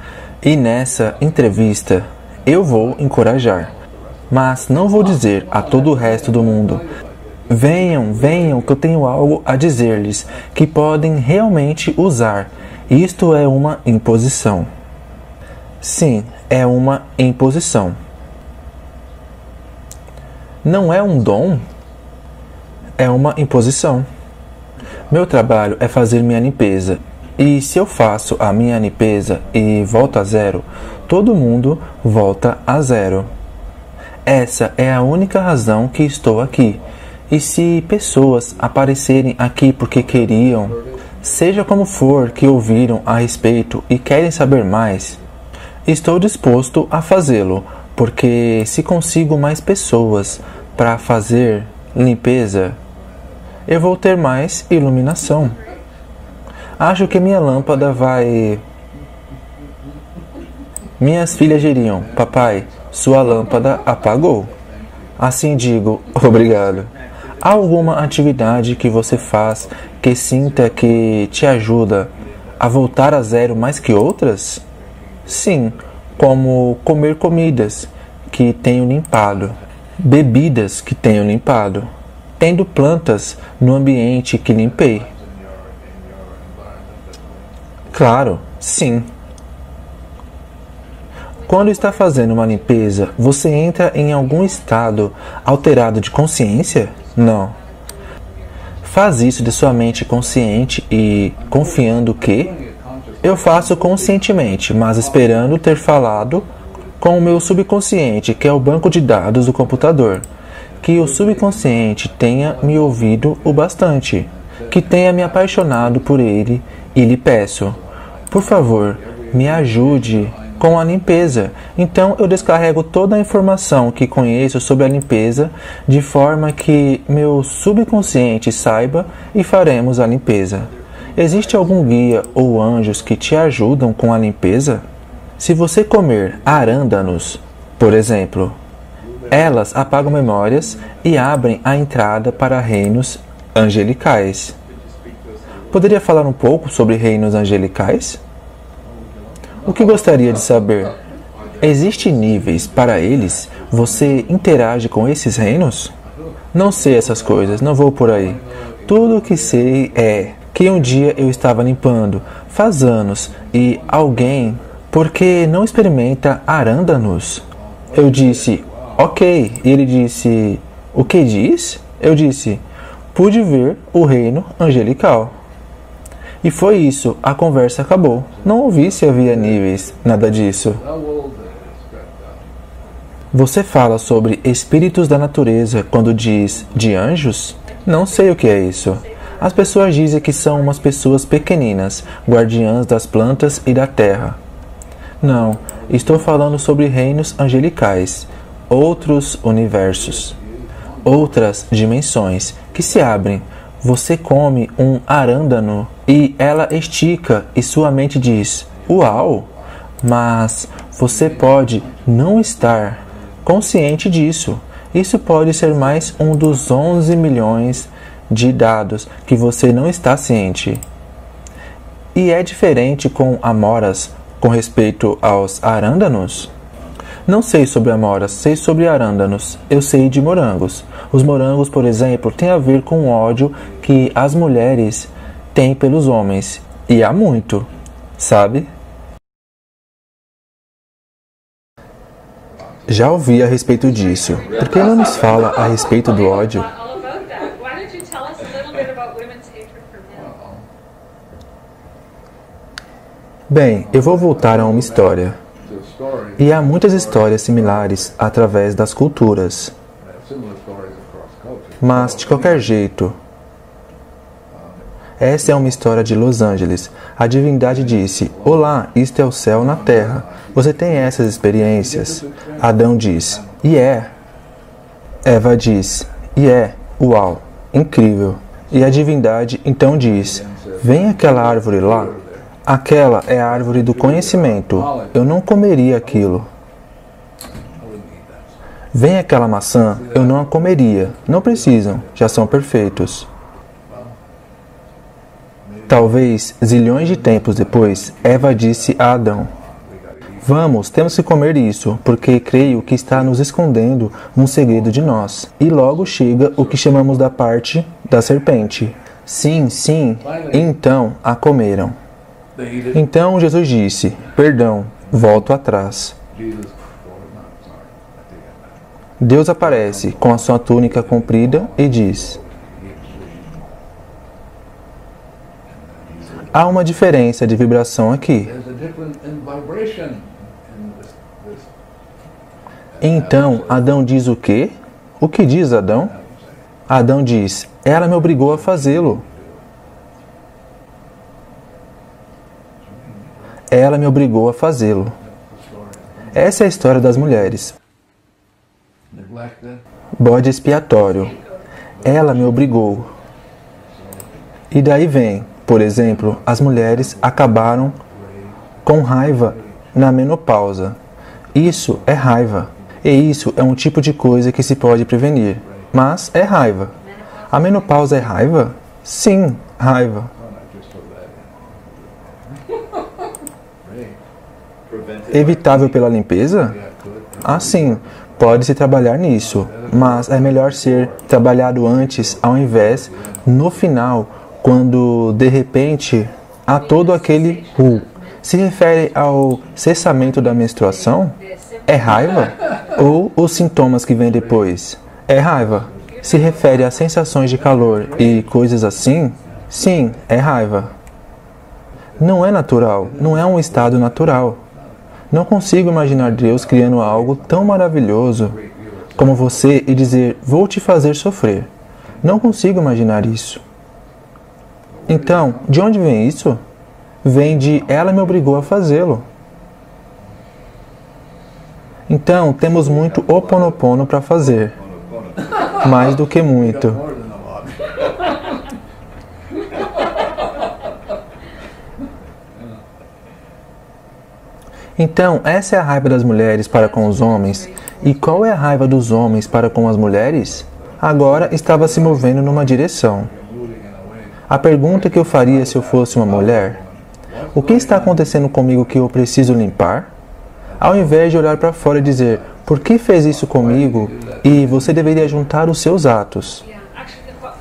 e nessa entrevista, eu vou encorajar, mas não vou dizer a todo o resto do mundo: venham, venham, que eu tenho algo a dizer-lhes que podem realmente usar. Isto é uma imposição. Sim, é uma imposição. Não é um dom, é uma imposição. Meu trabalho é fazer minha limpeza. E se eu faço a minha limpeza e volto a zero, todo mundo volta a zero. Essa é a única razão que estou aqui. E se pessoas aparecerem aqui porque queriam, seja como for que ouviram a respeito e querem saber mais, estou disposto a fazê-lo, porque se consigo mais pessoas para fazer limpeza, eu vou ter mais iluminação. Acho que minha lâmpada vai... Minhas filhas diriam: papai, sua lâmpada apagou. Assim digo: obrigado. Há alguma atividade que você faz que sinta que te ajuda a voltar a zero mais que outras? Sim, como comer comidas que tenho limpado, bebidas que tenho limpado, tendo plantas no ambiente que limpei. Claro, sim. Quando está fazendo uma limpeza, você entra em algum estado alterado de consciência? Não. Faz isso de sua mente consciente e confiando que eu faço conscientemente, mas esperando ter falado com o meu subconsciente, que é o banco de dados do computador. Que o subconsciente tenha me ouvido o bastante, que tenha me apaixonado por ele e lhe peço, por favor, me ajude com a limpeza. Então eu descarrego toda a informação que conheço sobre a limpeza, de forma que meu subconsciente saiba e faremos a limpeza. Existe algum guia ou anjos que te ajudam com a limpeza? Se você comer arândanos, por exemplo, elas apagam memórias e abrem a entrada para reinos angelicais. Poderia falar um pouco sobre reinos angelicais? O que gostaria de saber? Existem níveis para eles? Você interage com esses reinos? Não sei essas coisas, não vou por aí. Tudo o que sei é que um dia eu estava limpando, faz anos, e alguém, porque não experimenta arândanos? Eu disse, ok. E ele disse, o que diz? Eu disse, pude ver o reino angelical. E foi isso, a conversa acabou. Não ouvi se havia níveis, nada disso. Você fala sobre espíritos da natureza quando diz de anjos? Não sei o que é isso. As pessoas dizem que são umas pessoas pequeninas, guardiãs das plantas e da terra. Não, estou falando sobre reinos angelicais, outros universos, outras dimensões que se abrem. Você come um arándano e ela estica e sua mente diz, uau! Mas você pode não estar consciente disso. Isso pode ser mais um dos 11 milhões de dados que você não está ciente. E é diferente com amoras com respeito aos arândanos? Não sei sobre amoras, sei sobre arândanos. Eu sei de morangos. Os morangos, por exemplo, têm a ver com o ódio que as mulheres têm pelos homens. E há muito, sabe? Já ouvi a respeito disso. Por que não nos fala a respeito do ódio? Bem, eu vou voltar a uma história. E há muitas histórias similares através das culturas. Mas, de qualquer jeito, essa é uma história de Los Angeles. A divindade disse, olá, isto é o céu na terra. Você tem essas experiências? Adão diz, e é. Eva diz, e é. Uau, incrível. E a divindade então diz, vem aquela árvore lá. Aquela é a árvore do conhecimento. Eu não comeria aquilo. Vem aquela maçã, eu não a comeria. Não precisam, já são perfeitos. Talvez, zilhões de tempos depois, Eva disse a Adão, vamos, temos que comer isso, porque creio que está nos escondendo um segredo de nós. E logo chega o que chamamos da parte da serpente. Sim, sim, e então a comeram. Então Jesus disse, perdão, volto atrás. Deus aparece com a sua túnica comprida e diz, há uma diferença de vibração aqui. Então Adão diz o quê? O que diz Adão? Adão diz, ela me obrigou a fazê-lo. Ela me obrigou a fazê-lo. Essa é a história das mulheres. Bode expiatório. Ela me obrigou. E daí vem, por exemplo, as mulheres acabaram com raiva na menopausa. Isso é raiva. E isso é um tipo de coisa que se pode prevenir. Mas é raiva. A menopausa é raiva? Sim, raiva. Evitável pela limpeza? Ah, sim, pode-se trabalhar nisso, mas é melhor ser trabalhado antes ao invés no final, quando de repente há todo aquele Se refere ao cessamento da menstruação? É raiva? Ou os sintomas que vêm depois? É raiva. Se refere a sensações de calor e coisas assim? Sim, é raiva. Não é natural, não é um estado natural. Não consigo imaginar Deus criando algo tão maravilhoso como você e dizer, vou te fazer sofrer. Não consigo imaginar isso. Então, de onde vem isso? Vem de ela me obrigou a fazê-lo. Então, temos muito Ho'oponopono para fazer. Mais do que muito. Então, essa é a raiva das mulheres para com os homens. E qual é a raiva dos homens para com as mulheres? Agora estava se movendo numa direção. A pergunta que eu faria se eu fosse uma mulher: o que está acontecendo comigo que eu preciso limpar? Ao invés de olhar para fora e dizer, por que fez isso comigo? E você deveria juntar os seus atos.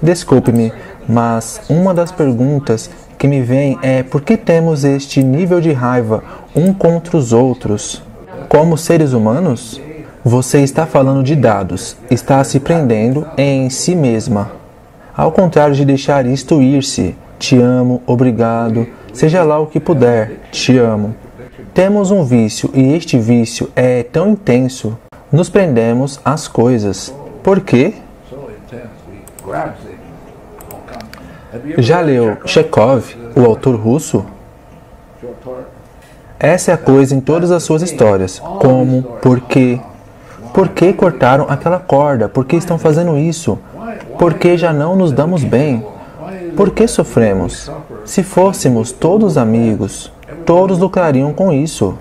Desculpe-me, mas uma das perguntas que me vem é por que temos este nível de raiva um contra os outros? Como seres humanos? Você está falando de dados, está se prendendo em si mesma. Ao contrário de deixar isto ir-se, te amo, obrigado, seja lá o que puder, te amo. Temos um vício e este vício é tão intenso, nos prendemos às coisas. Por quê? Já leu Chekhov, o autor russo? Essa é a coisa em todas as suas histórias. Como, por quê? Por que cortaram aquela corda? Por que estão fazendo isso? Por que já não nos damos bem? Por que sofremos? Se fôssemos todos amigos, todos lucrariam com isso.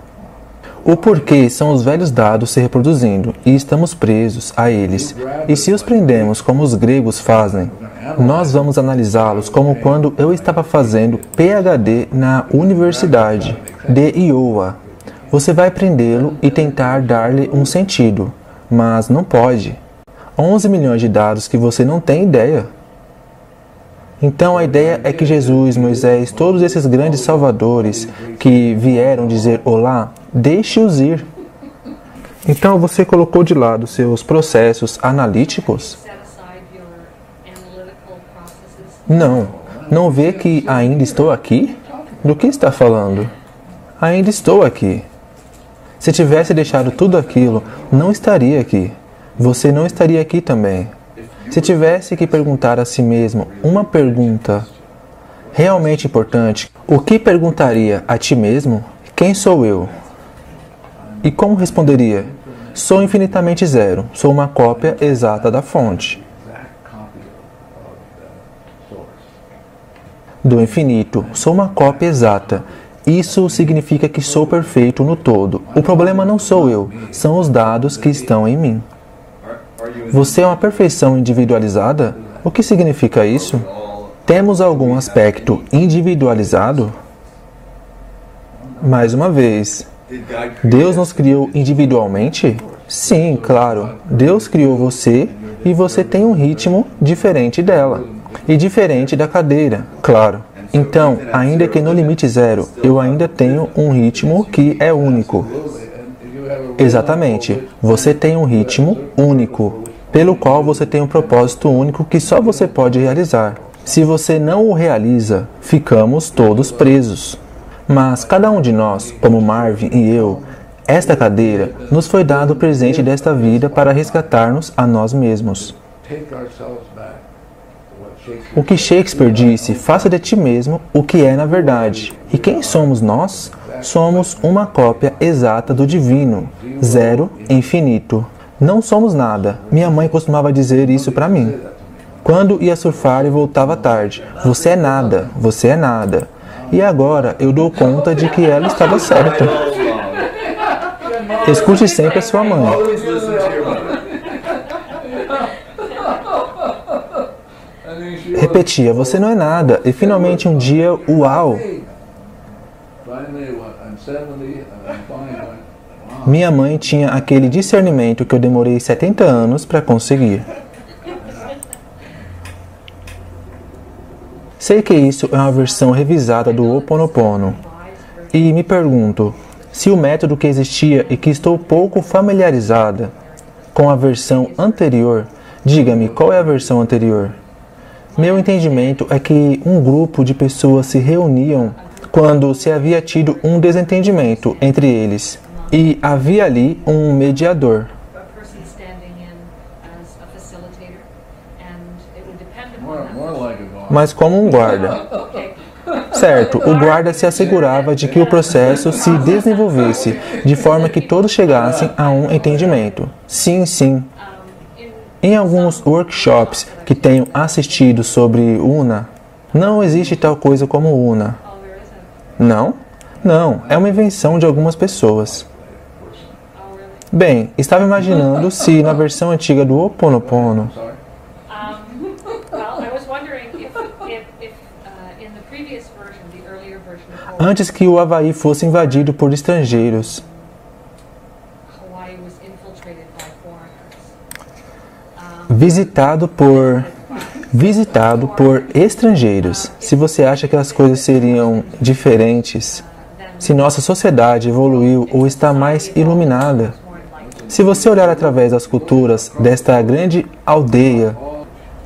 O porquê são os velhos dados se reproduzindo e estamos presos a eles. E se os prendemos como os gregos fazem, nós vamos analisá-los como quando eu estava fazendo PhD na Universidade de Iowa. Você vai prendê-lo e tentar dar-lhe um sentido, mas não pode. 11 milhões de dados que você não tem ideia. Então a ideia é que Jesus, Moisés, todos esses grandes salvadores que vieram dizer olá, deixe-os ir. Então você colocou de lado seus processos analíticos? Não. Não vê que ainda estou aqui? Do que está falando? Ainda estou aqui. Se tivesse deixado tudo aquilo, não estaria aqui. Você não estaria aqui também. Se tivesse que perguntar a si mesmo uma pergunta realmente importante, o que perguntaria a ti mesmo? Quem sou eu? E como responderia? Sou infinitamente zero, sou uma cópia exata da fonte. Do infinito, sou uma cópia exata. Isso significa que sou perfeito no todo. O problema não sou eu, são os dados que estão em mim. Você é uma perfeição individualizada? O que significa isso? Temos algum aspecto individualizado? Mais uma vez, Deus nos criou individualmente? Sim, claro. Deus criou você e você tem um ritmo diferente dela. E diferente da cadeira, claro. Então, ainda que no limite zero, eu ainda tenho um ritmo que é único. Exatamente. Você tem um ritmo único, pelo qual você tem um propósito único que só você pode realizar. Se você não o realiza, ficamos todos presos. Mas cada um de nós, como Marvin e eu, esta cadeira nos foi dado o presente desta vida para resgatar-nos a nós mesmos. O que Shakespeare disse, faça de ti mesmo o que é na verdade. E quem somos nós? Somos uma cópia exata do divino, zero, infinito. Não somos nada. Minha mãe costumava dizer isso para mim. Quando ia surfar e voltava tarde, você é nada, você é nada. E agora eu dou conta de que ela estava certa. Escute sempre a sua mãe. repetia, você não é nada. E finalmente um dia, uau! Minha mãe tinha aquele discernimento que eu demorei 70 anos para conseguir. Sei que isso é uma versão revisada do Ho Oponopono. E me pergunto, se o método que existia e que estou pouco familiarizada com a versão anterior, diga-me, qual é a versão anterior? Meu entendimento é que um grupo de pessoas se reuniam quando se havia tido um desentendimento entre eles e havia ali um mediador. Mas como um guarda. Certo, o guarda se assegurava de que o processo se desenvolvesse de forma que todos chegassem a um entendimento. Sim, sim. Em alguns workshops que tenho assistido sobre Una, não existe tal coisa como Una. Não? Não, é uma invenção de algumas pessoas. Bem, estava imaginando se na versão antiga do Ho Oponopono antes que o Havaí fosse invadido por estrangeiros. Visitado por estrangeiros. Se você acha que as coisas seriam diferentes, se nossa sociedade evoluiu ou está mais iluminada, se você olhar através das culturas desta grande aldeia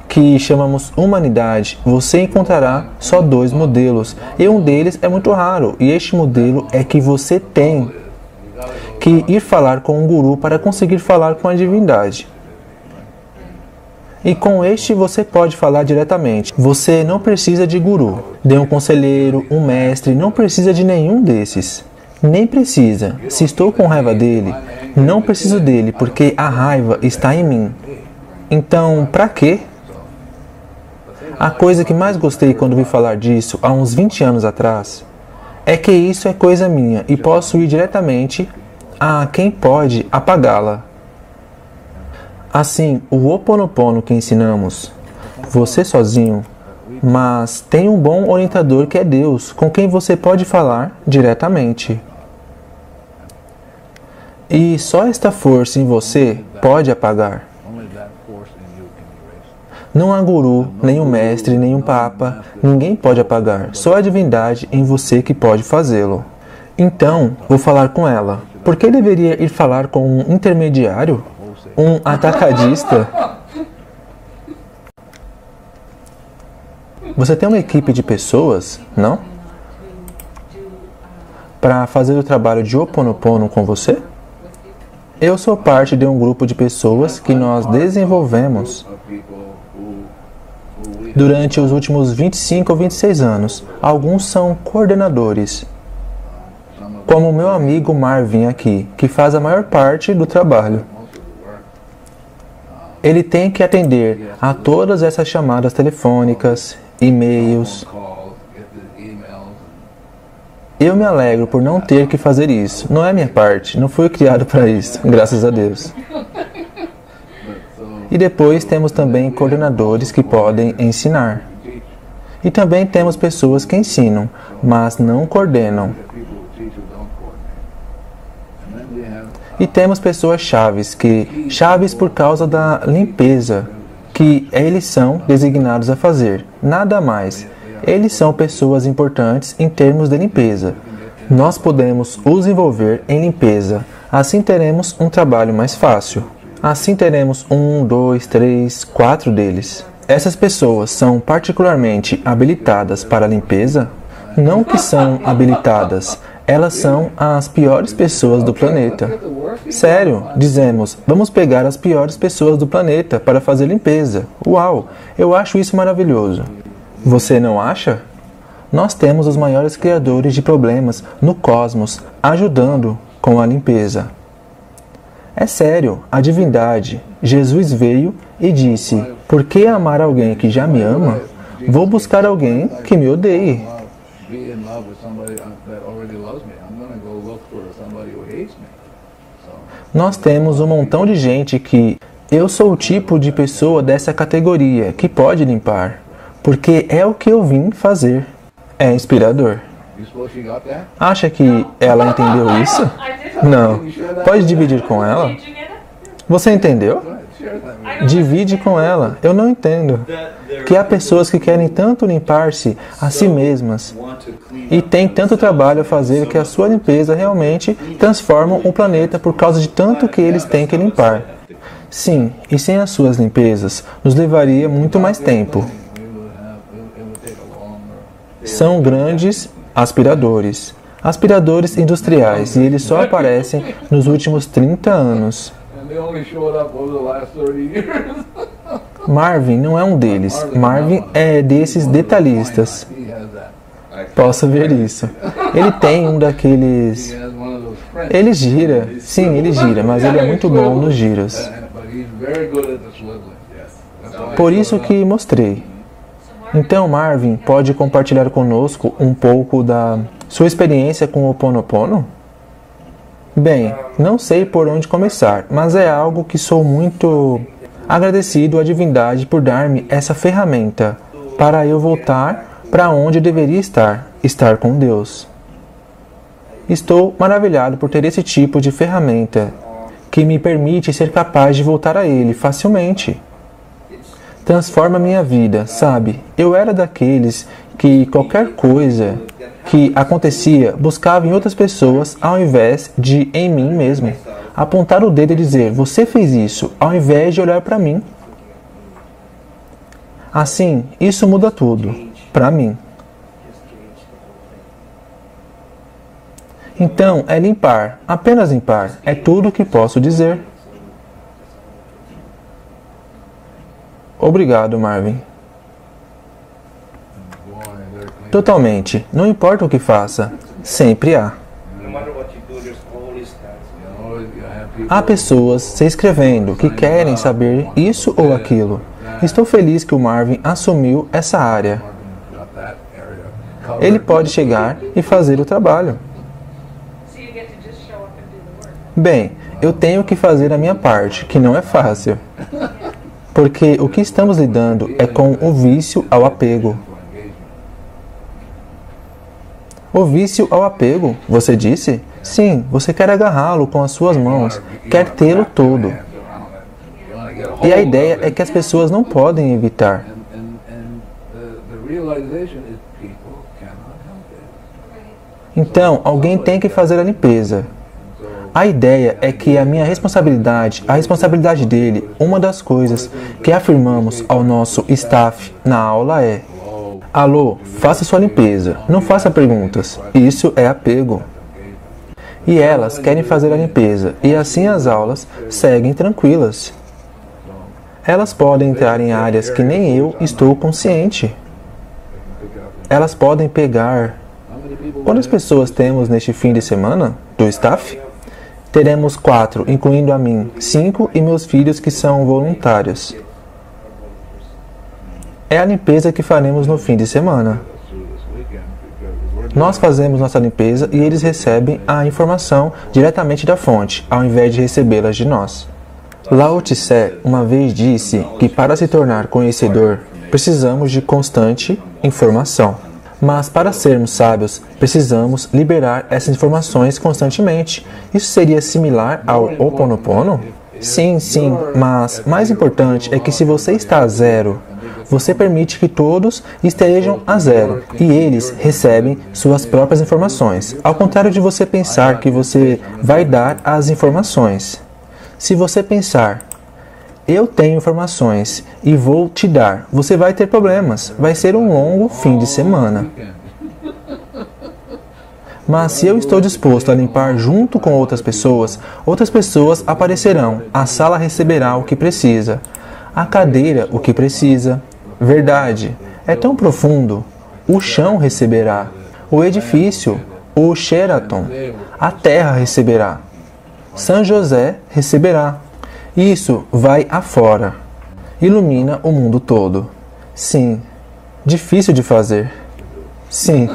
que chamamos humanidade, você encontrará só dois modelos, e um deles é muito raro, e este modelo é que você tem que ir falar com um guru para conseguir falar com a divindade. E com este você pode falar diretamente. Você não precisa de guru, de um conselheiro, um mestre, não precisa de nenhum desses. Nem precisa. Se estou com raiva dele, não preciso dele, porque a raiva está em mim. Então, para quê? A coisa que mais gostei quando vi falar disso, há uns 20 anos atrás, é que isso é coisa minha e posso ir diretamente a quem pode apagá-la. Assim, o Ho Oponopono que ensinamos, você sozinho, mas tem um bom orientador que é Deus, com quem você pode falar diretamente. E só esta força em você pode apagar. Não há guru, nenhum mestre, nenhum papa, ninguém pode apagar. Só a divindade em você que pode fazê-lo. Então, vou falar com ela. Por que deveria ir falar com um intermediário? Um atacadista? Você tem uma equipe de pessoas, não? Para fazer o trabalho de Ho Oponopono com você? Eu sou parte de um grupo de pessoas que nós desenvolvemos durante os últimos 25 ou 26 anos. Alguns são coordenadores, como o meu amigo Marvin aqui, que faz a maior parte do trabalho. Ele tem que atender a todas essas chamadas telefônicas, e-mails. Eu me alegro por não ter que fazer isso. Não é minha parte, não fui criado para isso, graças a Deus. E depois temos também coordenadores que podem ensinar. E também temos pessoas que ensinam, mas não coordenam. E temos pessoas chaves por causa da limpeza, que eles são designados a fazer. Nada mais. Eles são pessoas importantes em termos de limpeza. Nós podemos os envolver em limpeza. Assim teremos um trabalho mais fácil. Assim teremos 1, 2, 3, 4 deles. Essas pessoas são particularmente habilitadas para a limpeza? Não que são habilitadas, elas são as piores pessoas do planeta. Sério, dizemos, vamos pegar as piores pessoas do planeta para fazer limpeza. Uau, eu acho isso maravilhoso. Você não acha? Nós temos os maiores criadores de problemas no cosmos ajudando com a limpeza. É sério, a divindade, Jesus veio e disse, por que amar alguém que já me ama? Vou buscar alguém que me odeie. Nós temos um montão de gente que eu sou o tipo de pessoa dessa categoria que pode limpar. porque é o que eu vim fazer. É inspirador. Acha que ela entendeu isso? Não. Pode dividir com ela? Você entendeu? Divide com ela. Eu não entendo. Que há pessoas que querem tanto limpar-se a si mesmas e têm tanto trabalho a fazer que a sua limpeza realmente transforma o planeta por causa de tanto que eles têm que limpar. Sim, e sem as suas limpezas, nos levaria muito mais tempo. São grandes aspiradores. Aspiradores industriais, e eles só aparecem nos últimos 30 anos. Marvin não é um deles. Marvin é desses detalhistas. Posso ver isso. Ele tem um daqueles... Ele gira. Sim, ele gira, mas ele é muito bom nos giros. Por isso que mostrei. Então Marvin pode compartilhar conosco um pouco da sua experiência com o Ho Oponopono? Bem, não sei por onde começar, mas é algo que sou muito agradecido à divindade por dar-me essa ferramenta para eu voltar para onde eu deveria estar com Deus. Estou maravilhado por ter esse tipo de ferramenta que me permite ser capaz de voltar a Ele facilmente. Transforma minha vida, sabe? Eu era daqueles que qualquer coisa que acontecia buscava em outras pessoas ao invés de em mim mesmo. Apontar o dedo e dizer, você fez isso, ao invés de olhar para mim. Assim, isso muda tudo, para mim. Então, é limpar, apenas limpar, é tudo o que posso dizer. Obrigado, Marvin. Totalmente. Não importa o que faça, sempre há. Há pessoas se inscrevendo que querem saber isso ou aquilo. Estou feliz que o Marvin assumiu essa área. Ele pode chegar e fazer o trabalho. Bem, eu tenho que fazer a minha parte, que não é fácil. Porque o que estamos lidando é com o vício ao apego. O vício ao apego, você disse? Sim, você quer agarrá-lo com as suas mãos, quer tê-lo todo. E a ideia é que as pessoas não podem evitar. Então, alguém tem que fazer a limpeza. A ideia é que a minha responsabilidade, a responsabilidade dele, uma das coisas que afirmamos ao nosso staff na aula é: alô, faça sua limpeza, não faça perguntas. Isso é apego. E elas querem fazer a limpeza, e assim as aulas seguem tranquilas. Elas podem entrar em áreas que nem eu estou consciente. Elas podem pegar... Quantas pessoas temos neste fim de semana do staff? Teremos 4, incluindo a mim, 5 e meus filhos que são voluntários. É a limpeza que faremos no fim de semana. Nós fazemos nossa limpeza e eles recebem a informação diretamente da fonte, ao invés de recebê-las de nós. Lao Tse uma vez disse que para se tornar conhecedor, precisamos de constante informação. Mas para sermos sábios, precisamos liberar essas informações constantemente. Isso seria similar ao Ho Oponopono? Sim, sim, mas mais importante é que se você está a zero, você permite que todos estejam a zero e eles recebem suas próprias informações, ao contrário de você pensar que você vai dar as informações. Se você pensar, eu tenho informações e vou te dar, você vai ter problemas, vai ser um longo fim de semana. Mas se eu estou disposto a limpar junto com outras pessoas aparecerão, a sala receberá o que precisa, a cadeira o que precisa. Verdade, é tão profundo, o chão receberá, o edifício, o Sheraton, a terra receberá, São José receberá. Isso vai afora, ilumina o mundo todo. Sim, difícil de fazer. Sim.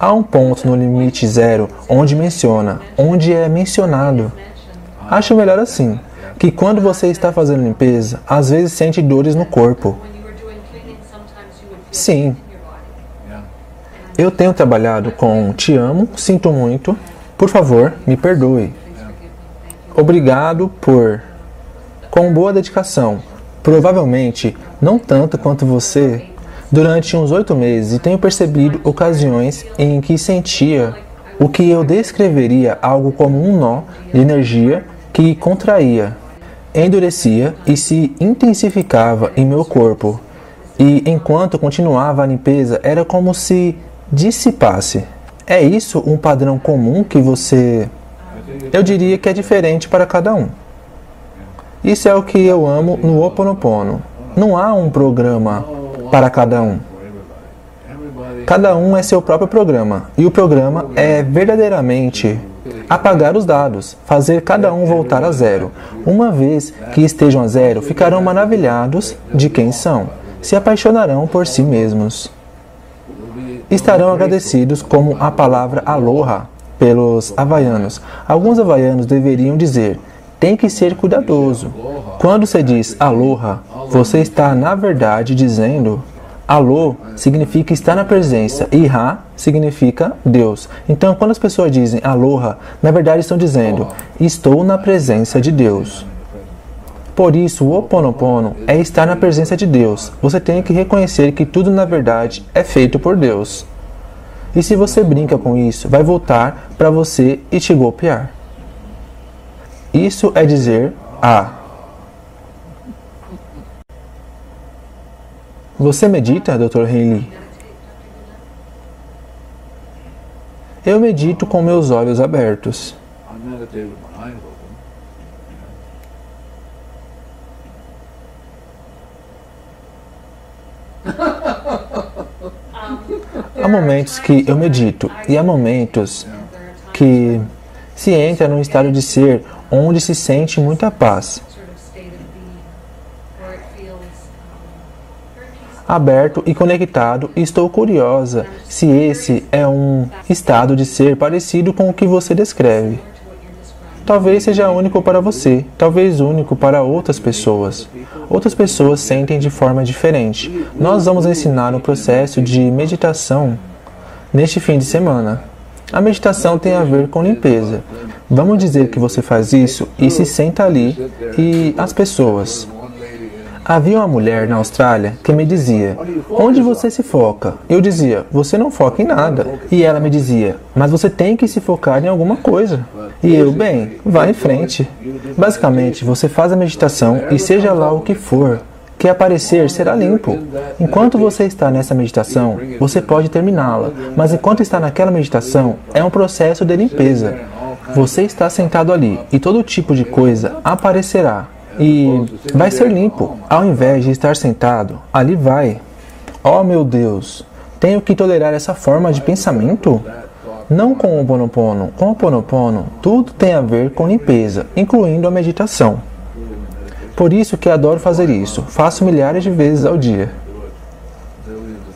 Há um ponto no limite zero onde é mencionado. Acho melhor assim. que quando você está fazendo limpeza, às vezes sente dores no corpo. Sim. Eu tenho trabalhado com te amo, sinto muito, por favor, me perdoe. Obrigado por... Com boa dedicação. Provavelmente, não tanto quanto você, durante uns 8 meses, e tenho percebido ocasiões em que sentia o que eu descreveria algo como um nó de energia que contraía, endurecia e se intensificava em meu corpo. E enquanto continuava a limpeza, era como se dissipasse. É isso um padrão comum que você... Eu diria que é diferente para cada um. Isso é o que eu amo no Ho Oponopono. Não há um programa para cada um. Cada um é seu próprio programa. E o programa é verdadeiramente apagar os dados, fazer cada um voltar a zero. Uma vez que estejam a zero, ficarão maravilhados de quem são. Se apaixonarão por si mesmos. Estarão agradecidos como a palavra aloha pelos havaianos. Alguns havaianos deveriam dizer, tem que ser cuidadoso. Quando você diz aloha, você está na verdade dizendo, alo significa estar na presença e ra significa Deus. Então quando as pessoas dizem aloha, na verdade estão dizendo, estou na presença de Deus. Por isso, o Ho Oponopono é estar na presença de Deus. Você tem que reconhecer que tudo, na verdade, é feito por Deus. E se você brinca com isso, vai voltar para você e te golpear. Isso é dizer A. Você medita, Dr. Hailey? Eu medito com meus olhos abertos. Há momentos que eu medito e há momentos que se entra num estado de ser onde se sente muita paz. Aberto e conectado, e estou curiosa se esse é um estado de ser parecido com o que você descreve. Talvez seja único para você, talvez único para outras pessoas. Outras pessoas sentem de forma diferente. Nós vamos ensinar um processo de meditação neste fim de semana. A meditação tem a ver com limpeza. Vamos dizer que você faz isso e se senta ali e as pessoas. Havia uma mulher na Austrália que me dizia, onde você se foca? Eu dizia, você não foca em nada. E ela me dizia, mas você tem que se focar em alguma coisa. E eu, bem, vá em frente. Basicamente, você faz a meditação e seja lá o que for que aparecer será limpo. Enquanto você está nessa meditação, você pode terminá-la, mas enquanto está naquela meditação, é um processo de limpeza. Você está sentado ali e todo tipo de coisa aparecerá e vai ser limpo. Ao invés de estar sentado, ali vai. Oh meu Deus, tenho que tolerar essa forma de pensamento? Não com o Ho Oponopono. Com o Ho Oponopono, tudo tem a ver com limpeza, incluindo a meditação. Por isso que adoro fazer isso. Faço milhares de vezes ao dia.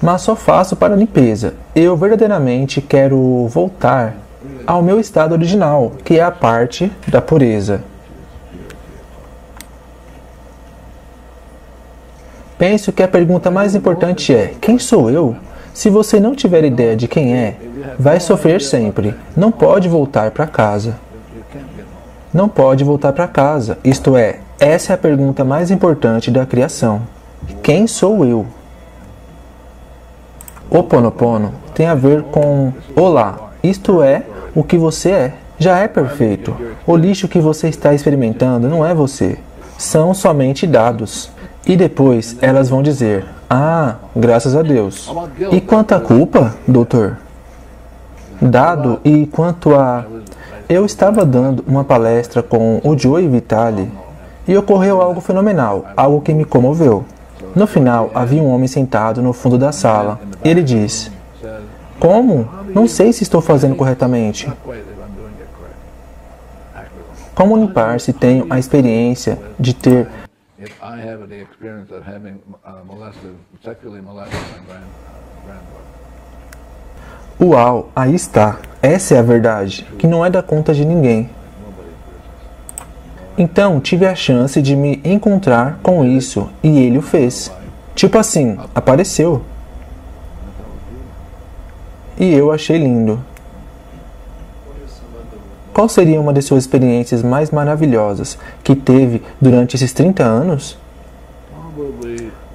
Mas só faço para limpeza. Eu verdadeiramente quero voltar ao meu estado original, que é a parte da pureza. Penso que a pergunta mais importante é, quem sou eu? Se você não tiver ideia de quem é, vai sofrer sempre. Não pode voltar para casa. Não pode voltar para casa. Isto é, essa é a pergunta mais importante da criação. Quem sou eu? Ho Oponopono tem a ver com olá, isto é, o que você é. Já é perfeito. O lixo que você está experimentando não é você. São somente dados. E depois elas vão dizer, ah, graças a Deus. E quanto à culpa, doutor? Dado e quanto a... Eu estava dando uma palestra com o Joey Vitale e ocorreu algo fenomenal, algo que me comoveu. No final, havia um homem sentado no fundo da sala. Ele disse, como? Não sei se estou fazendo corretamente. Como limpar se tenho a experiência de ter... Uau, aí está. Essa é a verdade, que não é da conta de ninguém. Então tive a chance de me encontrar com isso e ele o fez. Tipo assim, apareceu. E eu achei lindo. Qual seria uma de suas experiências mais maravilhosas que teve durante esses 30 anos?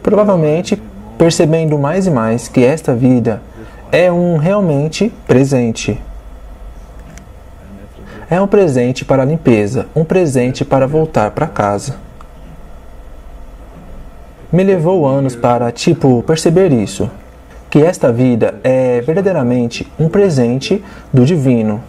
Provavelmente percebendo mais e mais que esta vida é um realmente presente. É um presente para a limpeza, um presente para voltar para casa. Me levou anos para, perceber isso. Que esta vida é verdadeiramente um presente do divino.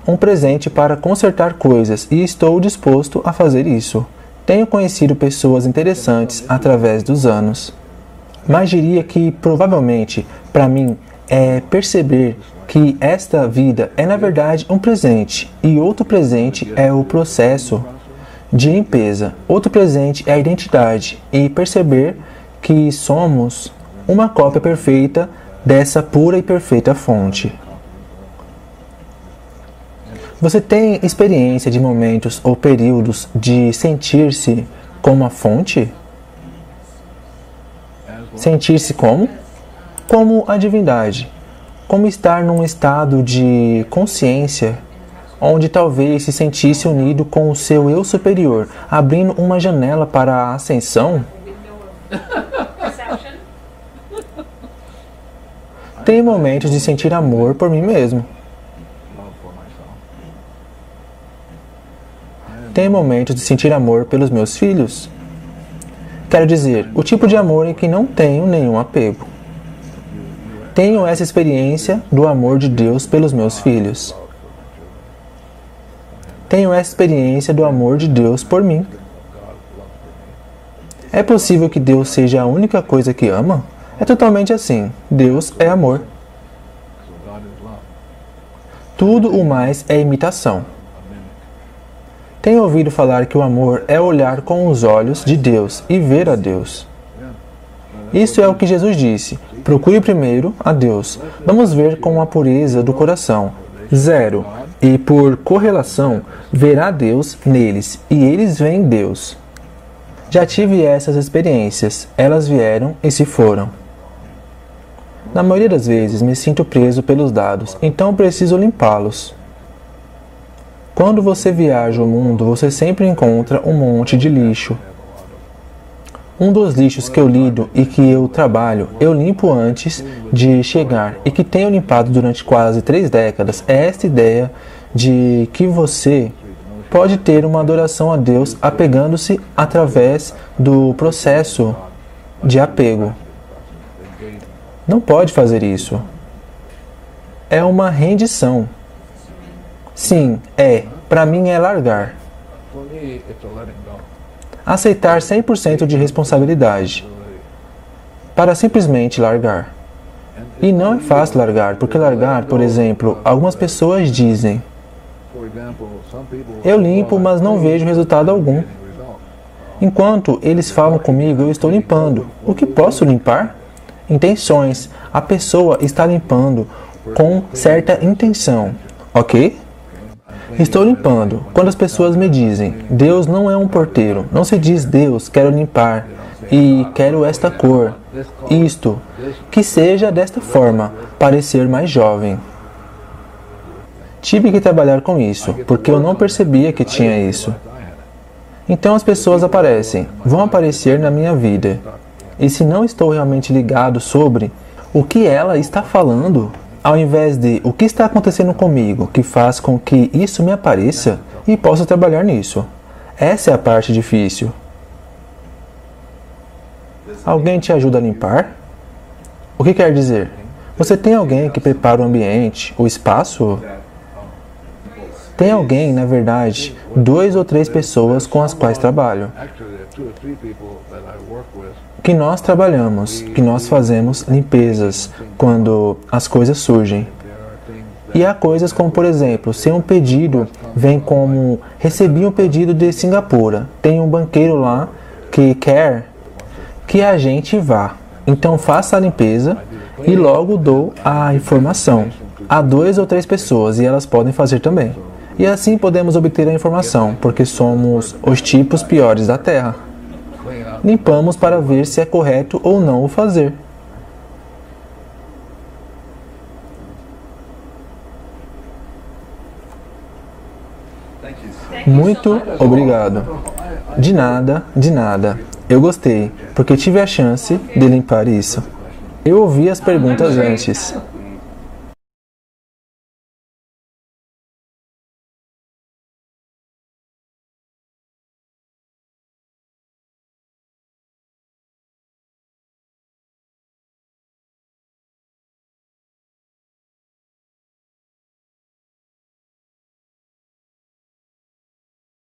Um presente para consertar coisas e estou disposto a fazer isso. Tenho conhecido pessoas interessantes através dos anos. Mas diria que, provavelmente, para mim, é perceber que esta vida é, na verdade, um presente. E outro presente é o processo de limpeza. Outro presente é a identidade. E perceber que somos uma cópia perfeita dessa pura e perfeita fonte. Você tem experiência de momentos ou períodos de sentir-se como a fonte? Sentir-se como? Como a divindade. Como estar num estado de consciência, onde talvez se sentisse unido com o seu eu superior, abrindo uma janela para a ascensão? Tenho momentos de sentir amor por mim mesmo. Tenho momentos de sentir amor pelos meus filhos. Quero dizer, o tipo de amor em que não tenho nenhum apego. Tenho essa experiência do amor de Deus pelos meus filhos. Tenho essa experiência do amor de Deus por mim. É possível que Deus seja a única coisa que ama? É totalmente assim. Deus é amor. Tudo o mais é imitação. Tenho ouvido falar que o amor é olhar com os olhos de Deus e ver a Deus. Isso é o que Jesus disse. Procure primeiro a Deus. Vamos ver com a pureza do coração. 0. E por correlação, verá Deus neles, e eles veem Deus. Já tive essas experiências. Elas vieram e se foram. Na maioria das vezes, me sinto preso pelos dados, então preciso limpá-los. Quando você viaja o mundo, você sempre encontra um monte de lixo. Um dos lixos que eu lido e que eu trabalho, eu limpo antes de chegar e que tenho limpado durante quase 3 décadas, é esta ideia de que você pode ter uma adoração a Deus apegando-se através do processo de apego. Não pode fazer isso. É uma rendição. Sim, para mim é largar. Aceitar 100% de responsabilidade. Para simplesmente largar. E não é fácil largar, porque largar, por exemplo, algumas pessoas dizem: eu limpo, mas não vejo resultado algum. Enquanto eles falam comigo, eu estou limpando. O que posso limpar? Intenções. A pessoa está limpando com certa intenção, ok? Estou limpando. Quando as pessoas me dizem, Deus não é um porteiro, não se diz Deus, quero limpar e quero esta cor, isto, que seja desta forma, parecer mais jovem. Tive que trabalhar com isso, porque eu não percebia que tinha isso. Então as pessoas aparecem, vão aparecer na minha vida. E se não estou realmente ligado sobre o que ela está falando, ao invés de o que está acontecendo comigo, que faz com que isso me apareça, e posso trabalhar nisso. Essa é a parte difícil. Alguém te ajuda a limpar? O que quer dizer? Você tem alguém que prepara o ambiente, o espaço? Tem alguém, na verdade, 2 ou 3 pessoas com as quais trabalho. Que nós trabalhamos, que nós fazemos limpezas quando as coisas surgem. E há coisas como, por exemplo, se um pedido vem como: recebi um pedido de Singapura, tem um banqueiro lá que quer que a gente vá. Então faça a limpeza e logo dou a informação a 2 ou 3 pessoas e elas podem fazer também. E assim podemos obter a informação, porque somos os tipos piores da Terra. Limpamos para ver se é correto ou não o fazer. Muito obrigado. De nada, de nada. Eu gostei, porque tive a chance de limpar isso. Eu ouvi as perguntas antes.